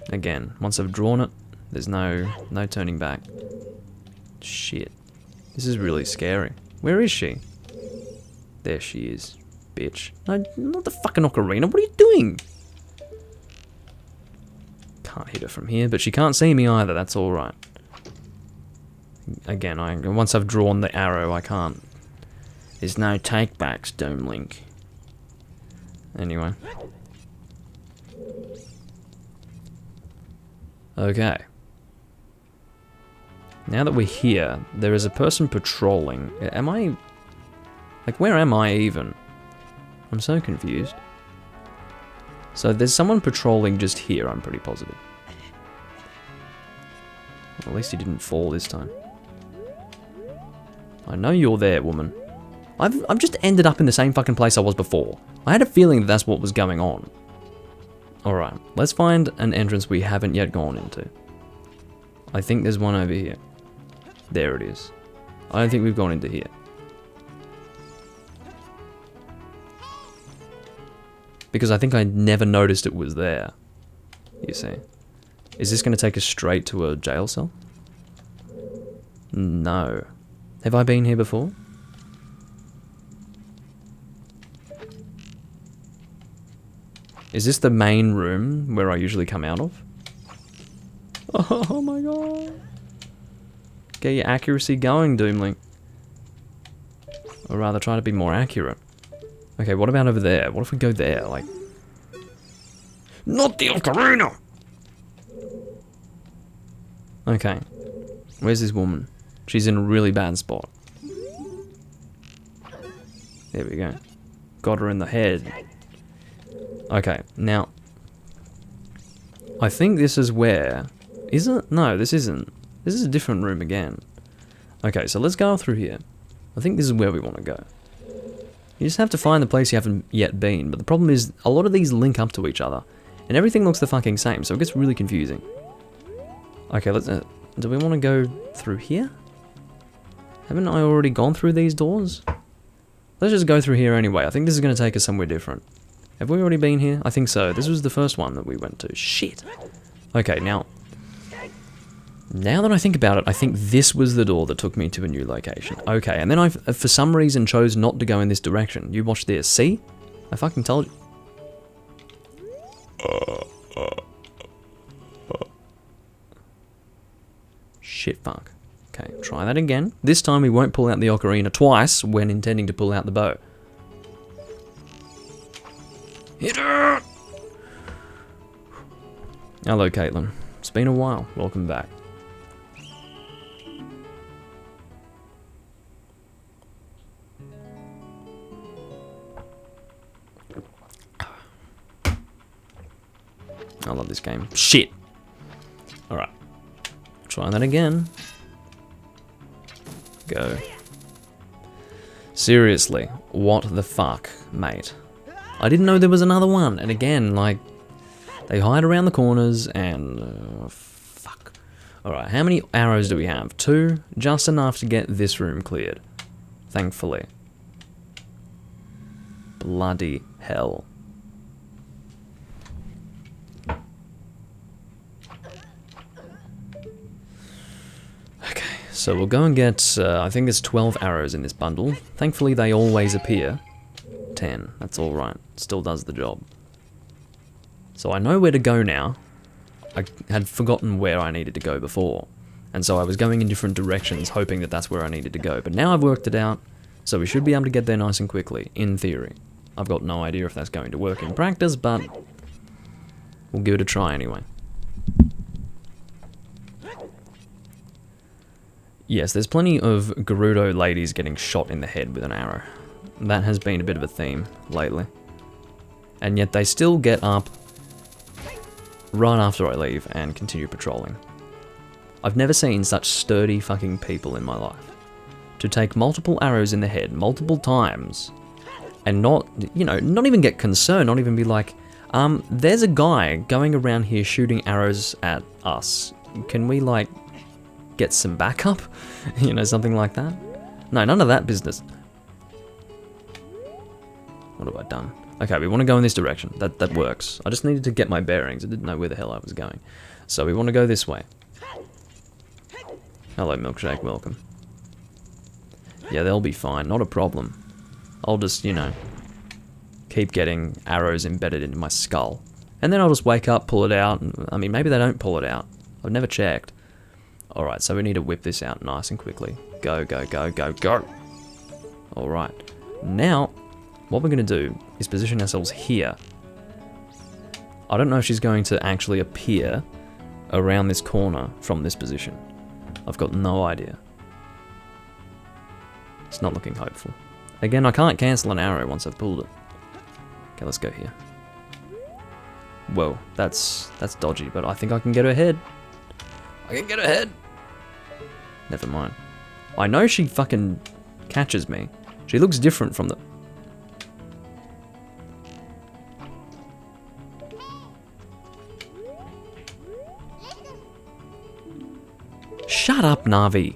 [SPEAKER 1] Again, once I've drawn it, there's no turning back. Shit. This is really scary. Where is she? There she is. Bitch. No, not the fucking Ocarina. What are you doing? Can't hit her from here, but she can't see me either. That's alright. Again, once I've drawn the arrow, I can't. There's no takebacks, Dome Link. Anyway. Okay. Now that we're here, there is a person patrolling. Am I... Like, where am I even? I'm so confused. So there's someone patrolling just here, I'm pretty positive. Well, at least he didn't fall this time. I know you're there, woman. I've just ended up in the same fucking place I was before. I had a feeling that that's what was going on. Alright, let's find an entrance we haven't yet gone into. I think there's one over here. There it is. I don't think we've gone into here. Because I think I never noticed it was there. You see. Is this going to take us straight to a jail cell? No. Have I been here before? Is this the main room where I usually come out of? Oh my god. Get your accuracy going, Doom Link. Or rather, try to be more accurate. Okay, what about over there? What if we go there, like... Not the Ocarina! Okay. Where's this woman? She's in a really bad spot. There we go. Got her in the head. Okay, now... I think this is where... Is it? No, this isn't. This is a different room again. Okay, so let's go through here. I think this is where we want to go. You just have to find the place you haven't yet been, but the problem is a lot of these link up to each other, and everything looks the fucking same, so it gets really confusing. Okay, let's... do we want to go through here? Haven't I already gone through these doors? Let's just go through here anyway. I think this is going to take us somewhere different. Have we already been here? I think so. This was the first one that we went to. Shit. Okay, now that I think about it, I think this was the door that took me to a new location. Okay, and then I, for some reason, chose not to go in this direction. You watch this. See? I fucking told you. Shit, fuck. Okay, try that again. This time we won't pull out the ocarina twice when intending to pull out the bow. Hit her! Hello, Caitlin. It's been a while. Welcome back. I love this game. Shit! Alright. Try that again. Go. Seriously, what the fuck, mate? I didn't know there was another one, and again, like, they hide around the corners, and, fuck. Alright, how many arrows do we have? 2? Just enough to get this room cleared. Thankfully. Bloody hell. So we'll go and get, I think there's 12 arrows in this bundle. Thankfully they always appear. 10, that's alright. Still does the job. So I know where to go now. I had forgotten where I needed to go before. And so I was going in different directions, hoping that that's where I needed to go. But now I've worked it out, so we should be able to get there nice and quickly, in theory. I've got no idea if that's going to work in practice, but we'll give it a try anyway. Yes, there's plenty of Gerudo ladies getting shot in the head with an arrow. That has been a bit of a theme lately. And yet they still get up right after I leave and continue patrolling. I've never seen such sturdy fucking people in my life. To take multiple arrows in the head multiple times and not, you know, not even get concerned, not even be like, there's a guy going around here shooting arrows at us. Can we, like, get some backup? You know, something like that? No, none of that business. What have I done? Okay, we want to go in this direction. That works. I just needed to get my bearings. I didn't know where the hell I was going. So we want to go this way. Hello, Milkshake. Welcome. Yeah, they'll be fine. Not a problem. I'll just, you know, keep getting arrows embedded into my skull. And then I'll just wake up, pull it out. And, I mean, maybe they don't pull it out. I've never checked. Alright, so we need to whip this out nice and quickly. Go, go, go, go, go! Alright. Now, what we're going to do is position ourselves here. I don't know if she's going to actually appear around this corner from this position. I've got no idea. It's not looking hopeful. Again, I can't cancel an arrow once I've pulled it. Okay, let's go here. Whoa, that's dodgy, but I think I can get her head. I can get her head. Never mind. I know she fucking catches me. She looks different from the... Shut up, Navi.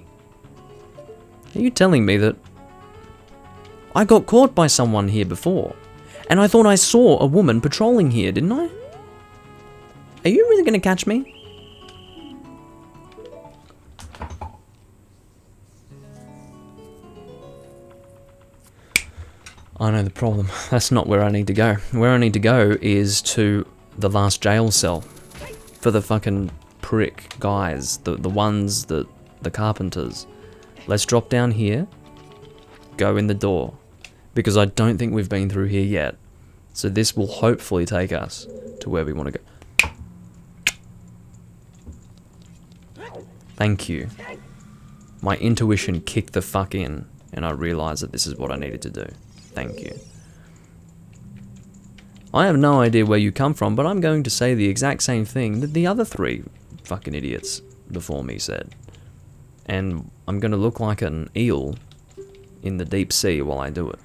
[SPEAKER 1] Are you telling me that... I got caught by someone here before, and I thought I saw a woman patrolling here, didn't I? Are you really gonna catch me? I know the problem. That's not where I need to go. Where I need to go is to the last jail cell. For the fucking prick guys. The ones that... the carpenters. Let's drop down here. go in the door. Because I don't think we've been through here yet. So this will hopefully take us to where we want to go. Thank you. My intuition kicked the fuck in, and I realized that this is what I needed to do. Thank you. I have no idea where you come from, but I'm going to say the exact same thing that the other 3 fucking idiots before me said. And I'm going to look like an eel in the deep sea while I do it.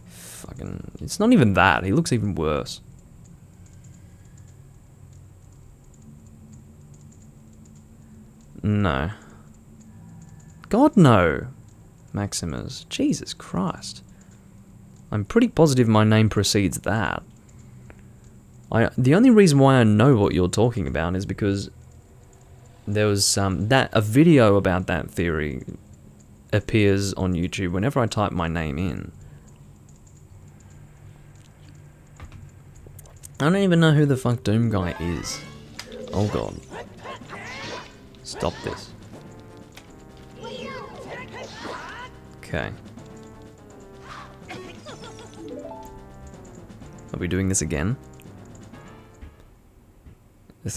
[SPEAKER 1] Fucking... It's not even that. He looks even worse. No. God, no. Maximus. Jesus Christ. I'm pretty positive my name precedes that. The only reason why I know what you're talking about is because there was a video about that theory appears on YouTube whenever I type my name in. I don't even know who the fuck Doom Guy is. Oh god. Stop this. Okay. Are we doing this again?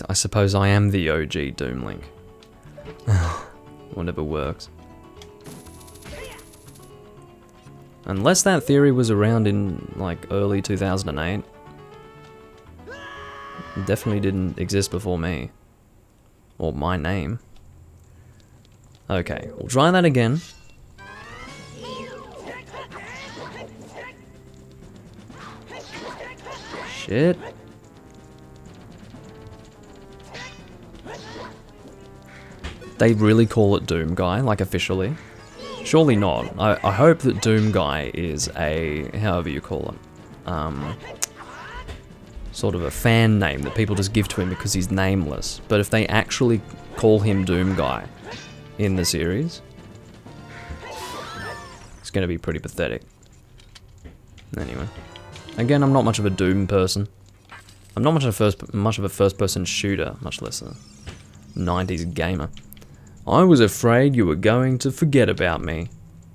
[SPEAKER 1] I suppose I am the OG Doom Link. Whatever works. Unless that theory was around in, like, early 2008. It definitely didn't exist before me. Or my name. Okay, we'll try that again. Shit. They really call it Doom Guy, like officially? Surely not. I hope that Doom Guy is a, however you call it, sort of a fan name that people just give to him because he's nameless. But if they actually call him Doom Guy in the series, it's going to be pretty pathetic. Anyway. Again, I'm not much of a Doom person. I'm not much of a first-person shooter, much less a 90s gamer. I was afraid you were going to forget about me.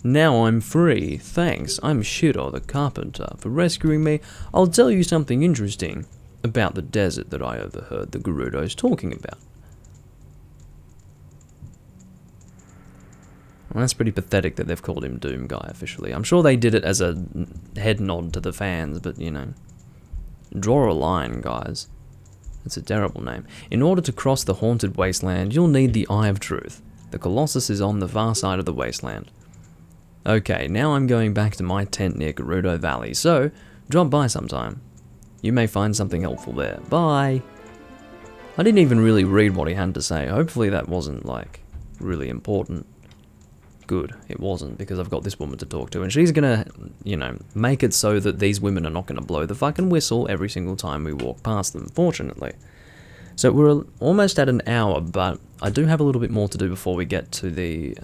[SPEAKER 1] Now I'm free. Thanks, I'm Shiro the Carpenter for rescuing me. I'll tell you something interesting about the desert that I overheard the Gerudos talking about. Well, that's pretty pathetic that they've called him Doom Guy officially. I'm sure they did it as a head nod to the fans, but you know, draw a line, guys. It's a terrible name. In order to cross the haunted wasteland, you'll need the Eye of Truth. The Colossus is on the far side of the wasteland. Okay, now I'm going back to my tent near Gerudo Valley, so drop by sometime. You may find something helpful there. Bye! I didn't even really read what he had to say. Hopefully that wasn't, like, really important. Good, it wasn't, because I've got this woman to talk to, and she's gonna, you know, make it so that these women are not gonna blow the fucking whistle every single time we walk past them, fortunately. So we're almost at an hour, but I do have a little bit more to do before we get to the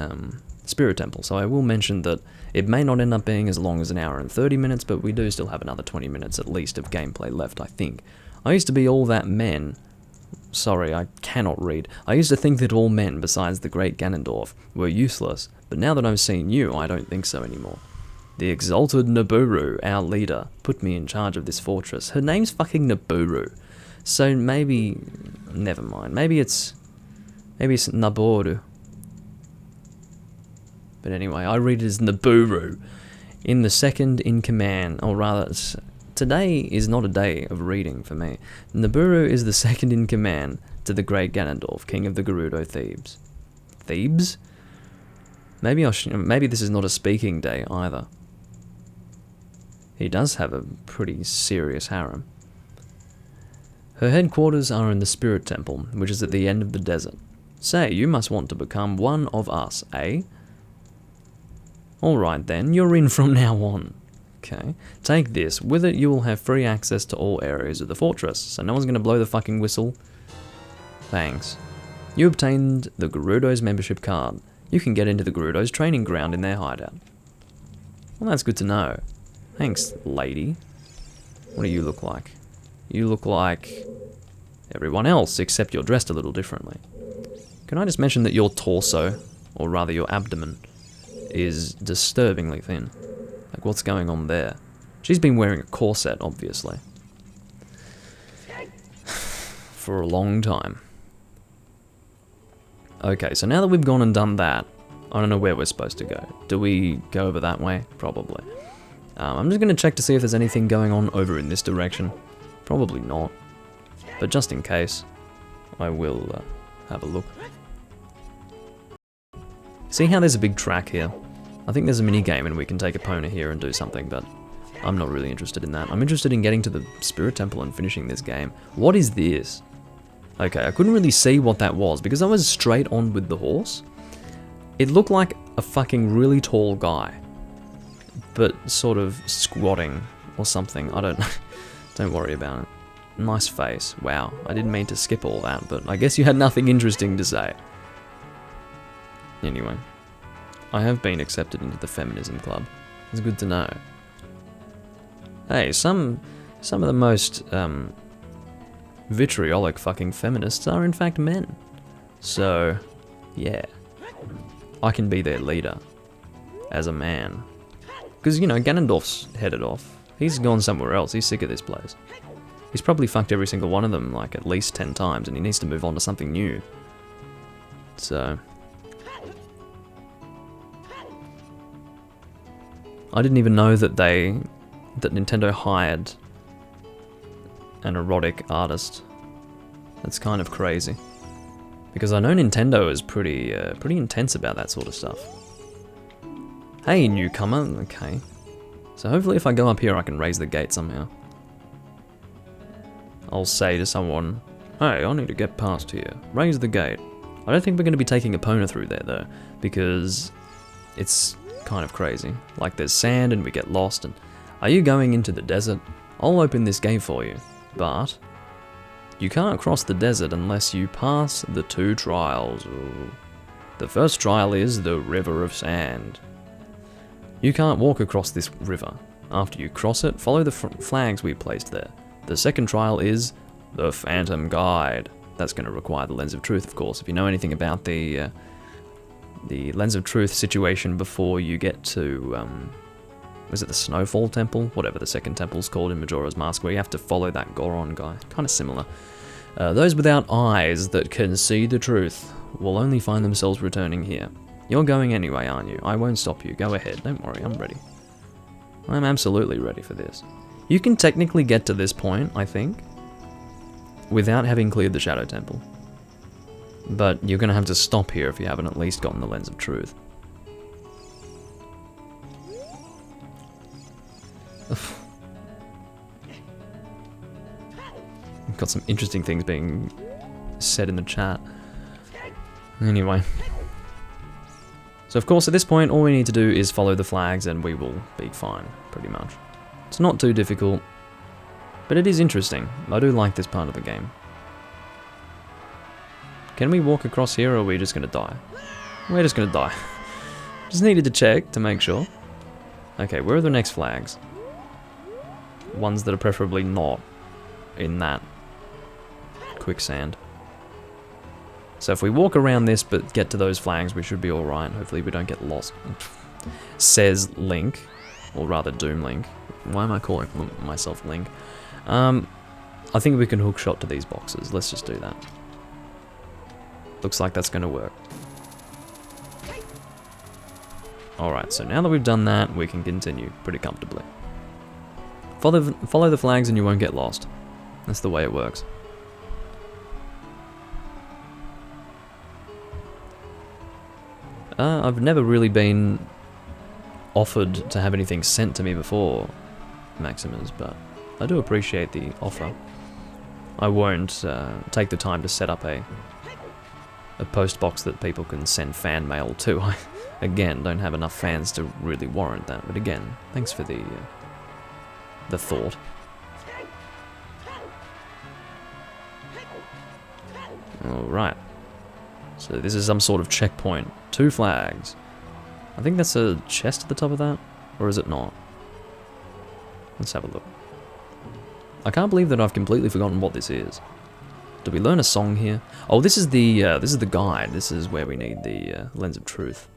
[SPEAKER 1] Spirit Temple, so I will mention that it may not end up being as long as an hour and 30 minutes, but we do still have another 20 minutes at least of gameplay left, I think. I used to be all that men. Sorry, I cannot read. I used to think that all men, besides the great Ganondorf, were useless, but now that I've seen you, I don't think so anymore. The exalted Nabooru, our leader, put me in charge of this fortress. Her name's fucking Nabooru. So maybe... never mind. Maybe it's Naboru. But anyway, I read it as Nabooru. In the second in command, or rather, today is not a day of reading for me. Nabooru is the second in command to the great Ganondorf, king of the Gerudo Thieves. Thebes? Maybe this is not a speaking day either. He does have a pretty serious harem. Her headquarters are in the Spirit Temple, which is at the end of the desert. Say, you must want to become one of us, eh? Alright then, you're in from now on. Okay, take this. With it, you will have free access to all areas of the fortress, so no one's going to blow the fucking whistle. Thanks. You obtained the Gerudo's membership card. You can get into the Gerudo's training ground in their hideout. Well, that's good to know. Thanks, lady. What do you look like? You look like everyone else, except you're dressed a little differently. Can I just mention that your torso, or rather your abdomen, is disturbingly thin. Like, what's going on there? She's been wearing a corset, obviously. For a long time. Okay, so now that we've gone and done that, I don't know where we're supposed to go. Do we go over that way? Probably. I'm just going to check to see if there's anything going on over in this direction. Probably not. But just in case, I will have a look. See how there's a big track here? I think there's a mini game and we can take Epona here and do something, but I'm not really interested in that. I'm interested in getting to the Spirit Temple and finishing this game. What is this? Okay, I couldn't really see what that was because I was straight on with the horse. It looked like a fucking really tall guy, but sort of squatting or something. I don't know. Don't worry about it. Nice face. Wow, I didn't mean to skip all that, but I guess you had nothing interesting to say. Anyway, I have been accepted into the feminism club. It's good to know. Hey, some of the most vitriolic fucking feminists are in fact men. So, yeah. I can be their leader. As a man. Because, you know, Ganondorf's headed off. He's gone somewhere else. He's sick of this place. He's probably fucked every single one of them, like, at least 10 times, and he needs to move on to something new. So... I didn't even know that Nintendo hired an erotic artist. That's kind of crazy. Because I know Nintendo is pretty intense about that sort of stuff. Hey, newcomer. Okay. So hopefully if I go up here I can raise the gate somehow. I'll say to someone, hey, I need to get past here. Raise the gate. I don't think we're going to be taking Epona through there though, because it's kind of crazy. Like there's sand and we get lost and... Are you going into the desert? I'll open this gate for you, but... You can't cross the desert unless you pass the 2 trials. Ooh. The first trial is the River of Sand. You can't walk across this river. After you cross it, follow the flags we placed there. The second trial is the Phantom Guide. That's going to require the Lens of Truth, of course. If you know anything about the Lens of Truth situation before you get to, was it the Snowfall Temple? Whatever the second temple's called in Majora's Mask, where you have to follow that Goron guy. Kind of similar. Those without eyes that can see the truth will only find themselves returning here. You're going anyway, aren't you? I won't stop you. Go ahead. Don't worry, I'm ready. I'm absolutely ready for this. You can technically get to this point, I think, without having cleared the Shadow Temple. But you're going to have to stop here if you haven't at least gotten the Lens of Truth. We've got some interesting things being said in the chat. Anyway. So of course at this point all we need to do is follow the flags and we will be fine, pretty much. It's not too difficult, but it is interesting. I do like this part of the game. Can we walk across here or are we just going to die? We're just going to die. Just needed to check to make sure. Okay, where are the next flags? Ones that are preferably not in that quicksand. So if we walk around this but get to those flags, we should be alright. Hopefully we don't get lost. Says Link, or rather Doom Link. Why am I calling myself Link? I think we can hook shot to these boxes. Let's just do that. Looks like that's going to work. Alright, so now that we've done that, we can continue pretty comfortably. Follow the flags and you won't get lost. That's the way it works. I've never really been offered to have anything sent to me before, Maximus, but I do appreciate the offer. I won't take the time to set up a post box that people can send fan mail to. I, again, don't have enough fans to really warrant that, but again, thanks for the thought. Alright. So this is some sort of checkpoint. 2 flags. I think that's a chest at the top of that, or is it not? Let's have a look. I can't believe that I've completely forgotten what this is. Do we learn a song here? Oh, this is the guide. This is where we need the Lens of Truth.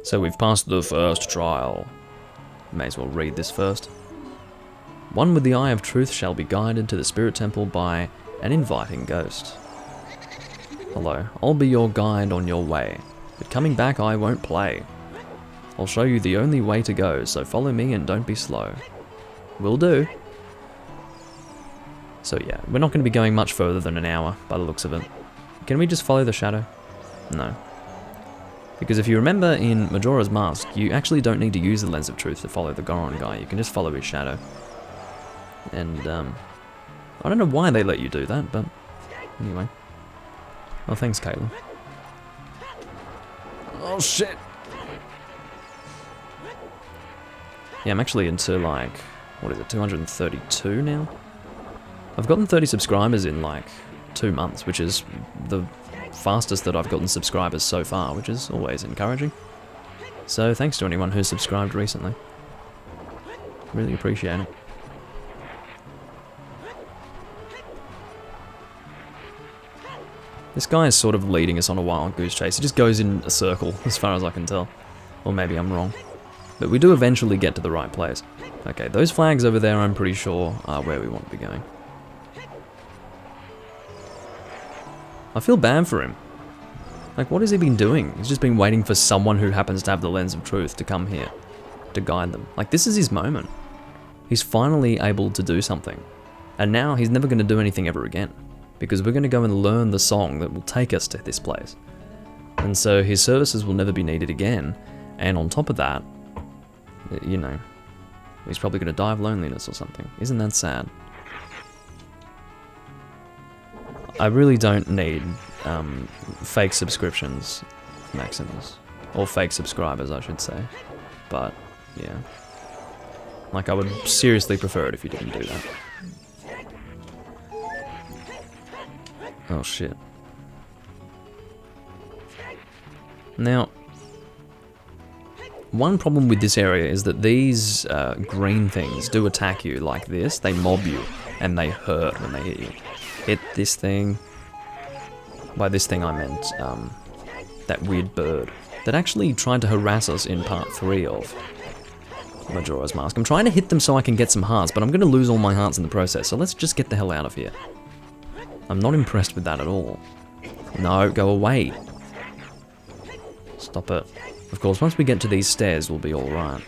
[SPEAKER 1] So we've passed the first trial. May as well read this first. One with the Eye of Truth shall be guided to the Spirit Temple by an inviting ghost. Hello, I'll be your guide on your way, but coming back I won't play. I'll show you the only way to go, so follow me and don't be slow. Will do. So yeah, we're not going to be going much further than an hour, by the looks of it. Can we just follow the shadow? No. Because if you remember in Majora's Mask, you actually don't need to use the Lens of Truth to follow the Goron guy, you can just follow his shadow. And, I don't know why they let you do that, but anyway. Well, thanks, Kayla. Oh, shit! Yeah, I'm actually into, like, what is it, 232 now? I've gotten 30 subscribers in, like, 2 months, which is the fastest that I've gotten subscribers so far, which is always encouraging. So, thanks to anyone who's subscribed recently. Really appreciate it. This guy is sort of leading us on a wild goose chase. He just goes in a circle, as far as I can tell. Or maybe I'm wrong. But we do eventually get to the right place. Okay, those flags over there I'm pretty sure are where we want to be going. I feel bad for him. Like, what has he been doing? He's just been waiting for someone who happens to have the Lens of Truth to come here. To guide them. Like, this is his moment. He's finally able to do something. And now he's never going to do anything ever again. Because we're going to go and learn the song that will take us to this place. And so his services will never be needed again. And on top of that, you know, he's probably going to die of loneliness or something. Isn't that sad? I really don't need fake subscriptions, Maximus. Or fake subscribers, I should say. But, yeah. Like, I would seriously prefer it if you didn't do that. Oh shit. Now, one problem with this area is that these green things do attack you like this. They mob you, and they hurt when they hit you. Hit this thing. By this thing I meant that weird bird that actually tried to harass us in part 3 of Majora's Mask. I'm trying to hit them so I can get some hearts, but I'm going to lose all my hearts in the process, so let's just get the hell out of here. I'm not impressed with that at all. No, go away. Stop it. Of course, once we get to these stairs, we'll be alright.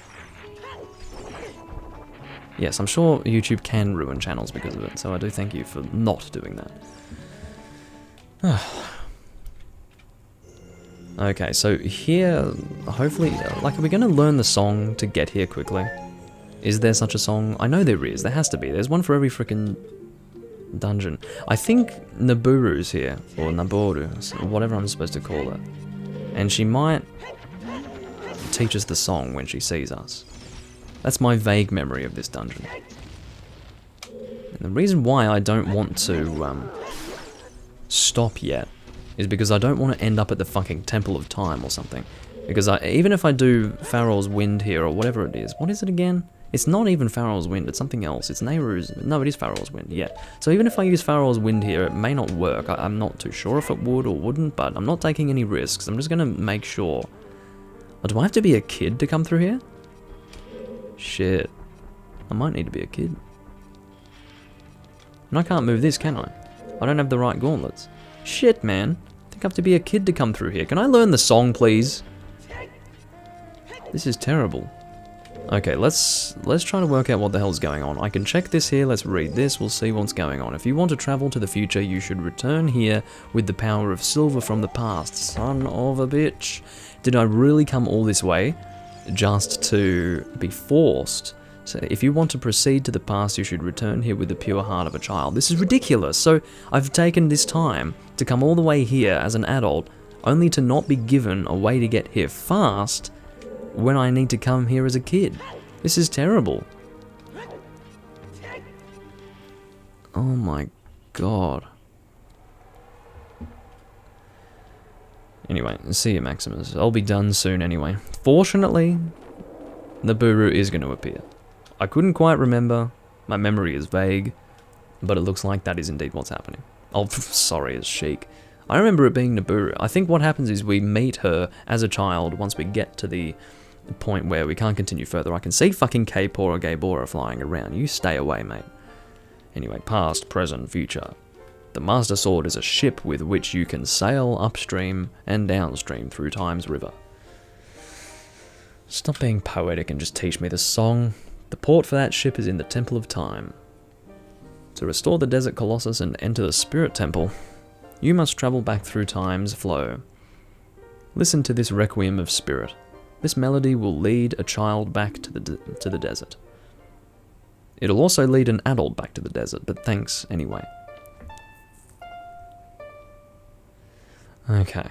[SPEAKER 1] Yes, I'm sure YouTube can ruin channels because of it, so I do thank you for not doing that. Okay, so here, hopefully, like, are we going to learn the song to get here quickly? Is there such a song? I know there is, there has to be. There's one for every frickin' dungeon. I think Naburu's here, or Naboru, or whatever I'm supposed to call her. And she might teach us the song when she sees us. That's my vague memory of this dungeon. And the reason why I don't want to stop yet is because I don't want to end up at the fucking Temple of Time or something. Because even if I do Farol's Wind here, or whatever it is, what is it again? It's not even Farol's Wind, it's something else. It's Nehru's. No, it is Farol's Wind, yeah. So even if I use Farol's Wind here, it may not work. I'm not too sure if it would or wouldn't, but I'm not taking any risks. I'm just going to make sure. Oh, do I have to be a kid to come through here? Shit. I might need to be a kid. And I can't move this, can I? I don't have the right gauntlets. Shit, man. I think I have to be a kid to come through here. Can I learn the song, please? This is terrible. Okay, let's try to work out what the hell's going on. I can check this here, let's read this, we'll see what's going on. If you want to travel to the future, you should return here with the power of silver from the past. Son of a bitch. Did I really come all this way just to be forced? So if you want to proceed to the past, you should return here with the pure heart of a child. This is ridiculous. So I've taken this time to come all the way here as an adult, only to not be given a way to get here fast when I need to come here as a kid. This is terrible. Oh my god. Anyway, see you, Maximus. I'll be done soon anyway. Fortunately, Naburu is going to appear. I couldn't quite remember. My memory is vague. but it looks like that is indeed what's happening. Oh, sorry, it's Sheik. I remember it being Naburu. I think what happens is we meet her as a child once we get to the point where we can't continue further. I can see fucking K-Por or Gaybora flying around. You stay away, mate. Anyway, past, present, future. The Master Sword is a ship with which you can sail upstream and downstream through Time's river. Stop being poetic and just teach me the song. The port for that ship is in the Temple of Time. To restore the Desert Colossus and enter the Spirit Temple, you must travel back through Time's flow. Listen to this requiem of spirit. This melody will lead a child back to the desert. It'll also lead an adult back to the desert, but thanks anyway. Okay.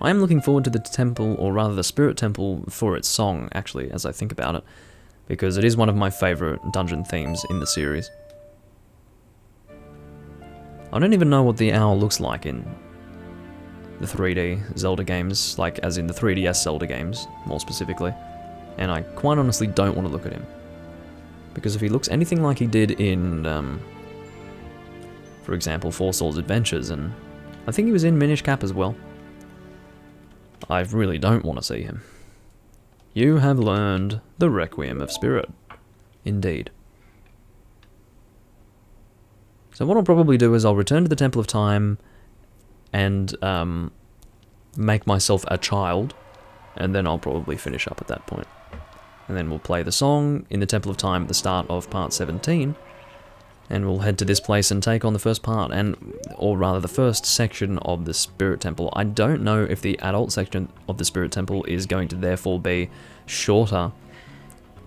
[SPEAKER 1] I am looking forward to the temple, or rather the Spirit Temple, for its song, actually, as I think about it, because it is one of my favourite dungeon themes in the series. I don't even know what the owl looks like in the 3D Zelda games, like as in the 3DS Zelda games, more specifically, and I quite honestly don't want to look at him. Because if he looks anything like he did in, for example, Four Swords Adventures, and I think he was in Minish Cap as well, I really don't want to see him. You have learned the Requiem of Spirit. Indeed. So what I'll probably do is I'll return to the Temple of Time and make myself a child, and then I'll probably finish up at that point. And then we'll play the song in the Temple of Time at the start of part 17, and we'll head to this place and take on the first part, or rather the first section of the Spirit Temple. I don't know if the adult section of the Spirit Temple is going to therefore be shorter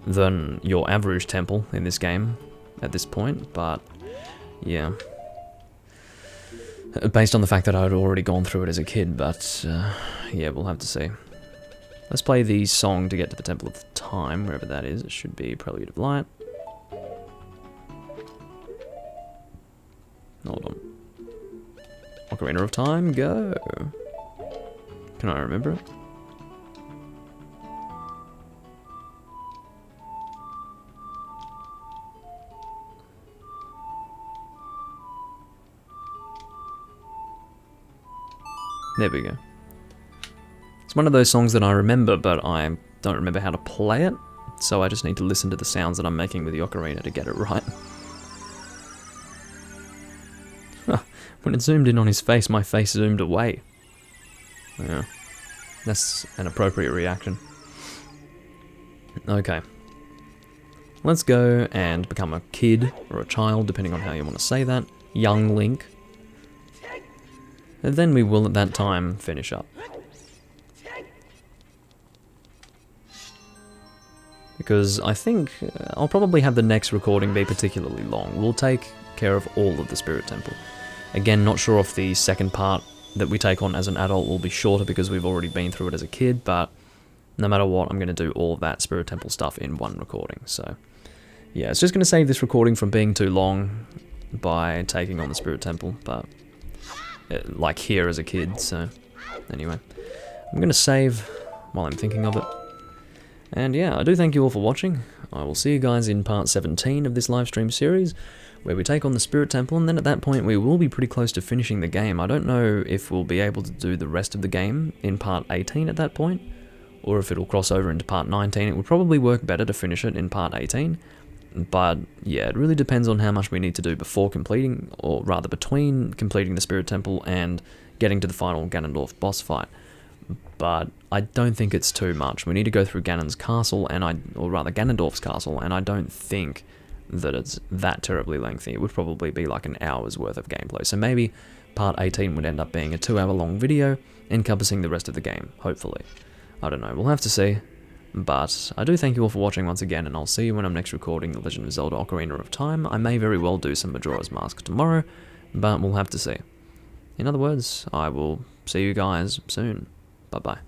[SPEAKER 1] than your average temple in this game at this point, but yeah. Based on the fact that I had already gone through it as a kid, but yeah, we'll have to see. Let's play the song to get to the Temple of Time, wherever that is. It should be Prelude of Light. Hold on. Ocarina of Time, go! Can I remember it? There we go. It's one of those songs that I remember, but I don't remember how to play it, so I just need to listen to the sounds that I'm making with the ocarina to get it right. When it zoomed in on his face, my face zoomed away. Yeah, that's an appropriate reaction. Okay. Let's go and become a kid, or a child, depending on how you want to say that. Young Link. And then we will at that time finish up. Because I think I'll probably have the next recording be particularly long. We'll take care of all of the Spirit Temple. Again, not sure if the second part that we take on as an adult will be shorter because we've already been through it as a kid, but no matter what, I'm going to do all of that Spirit Temple stuff in one recording. So yeah, it's just going to save this recording from being too long by taking on the Spirit Temple, but like here as a kid, so anyway. I'm going to save while I'm thinking of it. And yeah, I do thank you all for watching. I will see you guys in part 17 of this livestream series, where we take on the Spirit Temple, and then at that point we will be pretty close to finishing the game. I don't know if we'll be able to do the rest of the game in part 18 at that point, or if it'll cross over into part 19. It would probably work better to finish it in part 18, but yeah, it really depends on how much we need to do before completing, or rather between completing the Spirit Temple and getting to the final Ganondorf boss fight. But I don't think it's too much. We need to go through Ganon's castle, or rather Ganondorf's castle, and I don't think that it's that terribly lengthy. It would probably be like an hour's worth of gameplay. So maybe part 18 would end up being a 2-hour long video encompassing the rest of the game, hopefully. I don't know, we'll have to see. But I do thank you all for watching once again, and I'll see you when I'm next recording The Legend of Zelda Ocarina of Time. I may very well do some Majora's Mask tomorrow, but we'll have to see. In other words, I will see you guys soon. Bye-bye.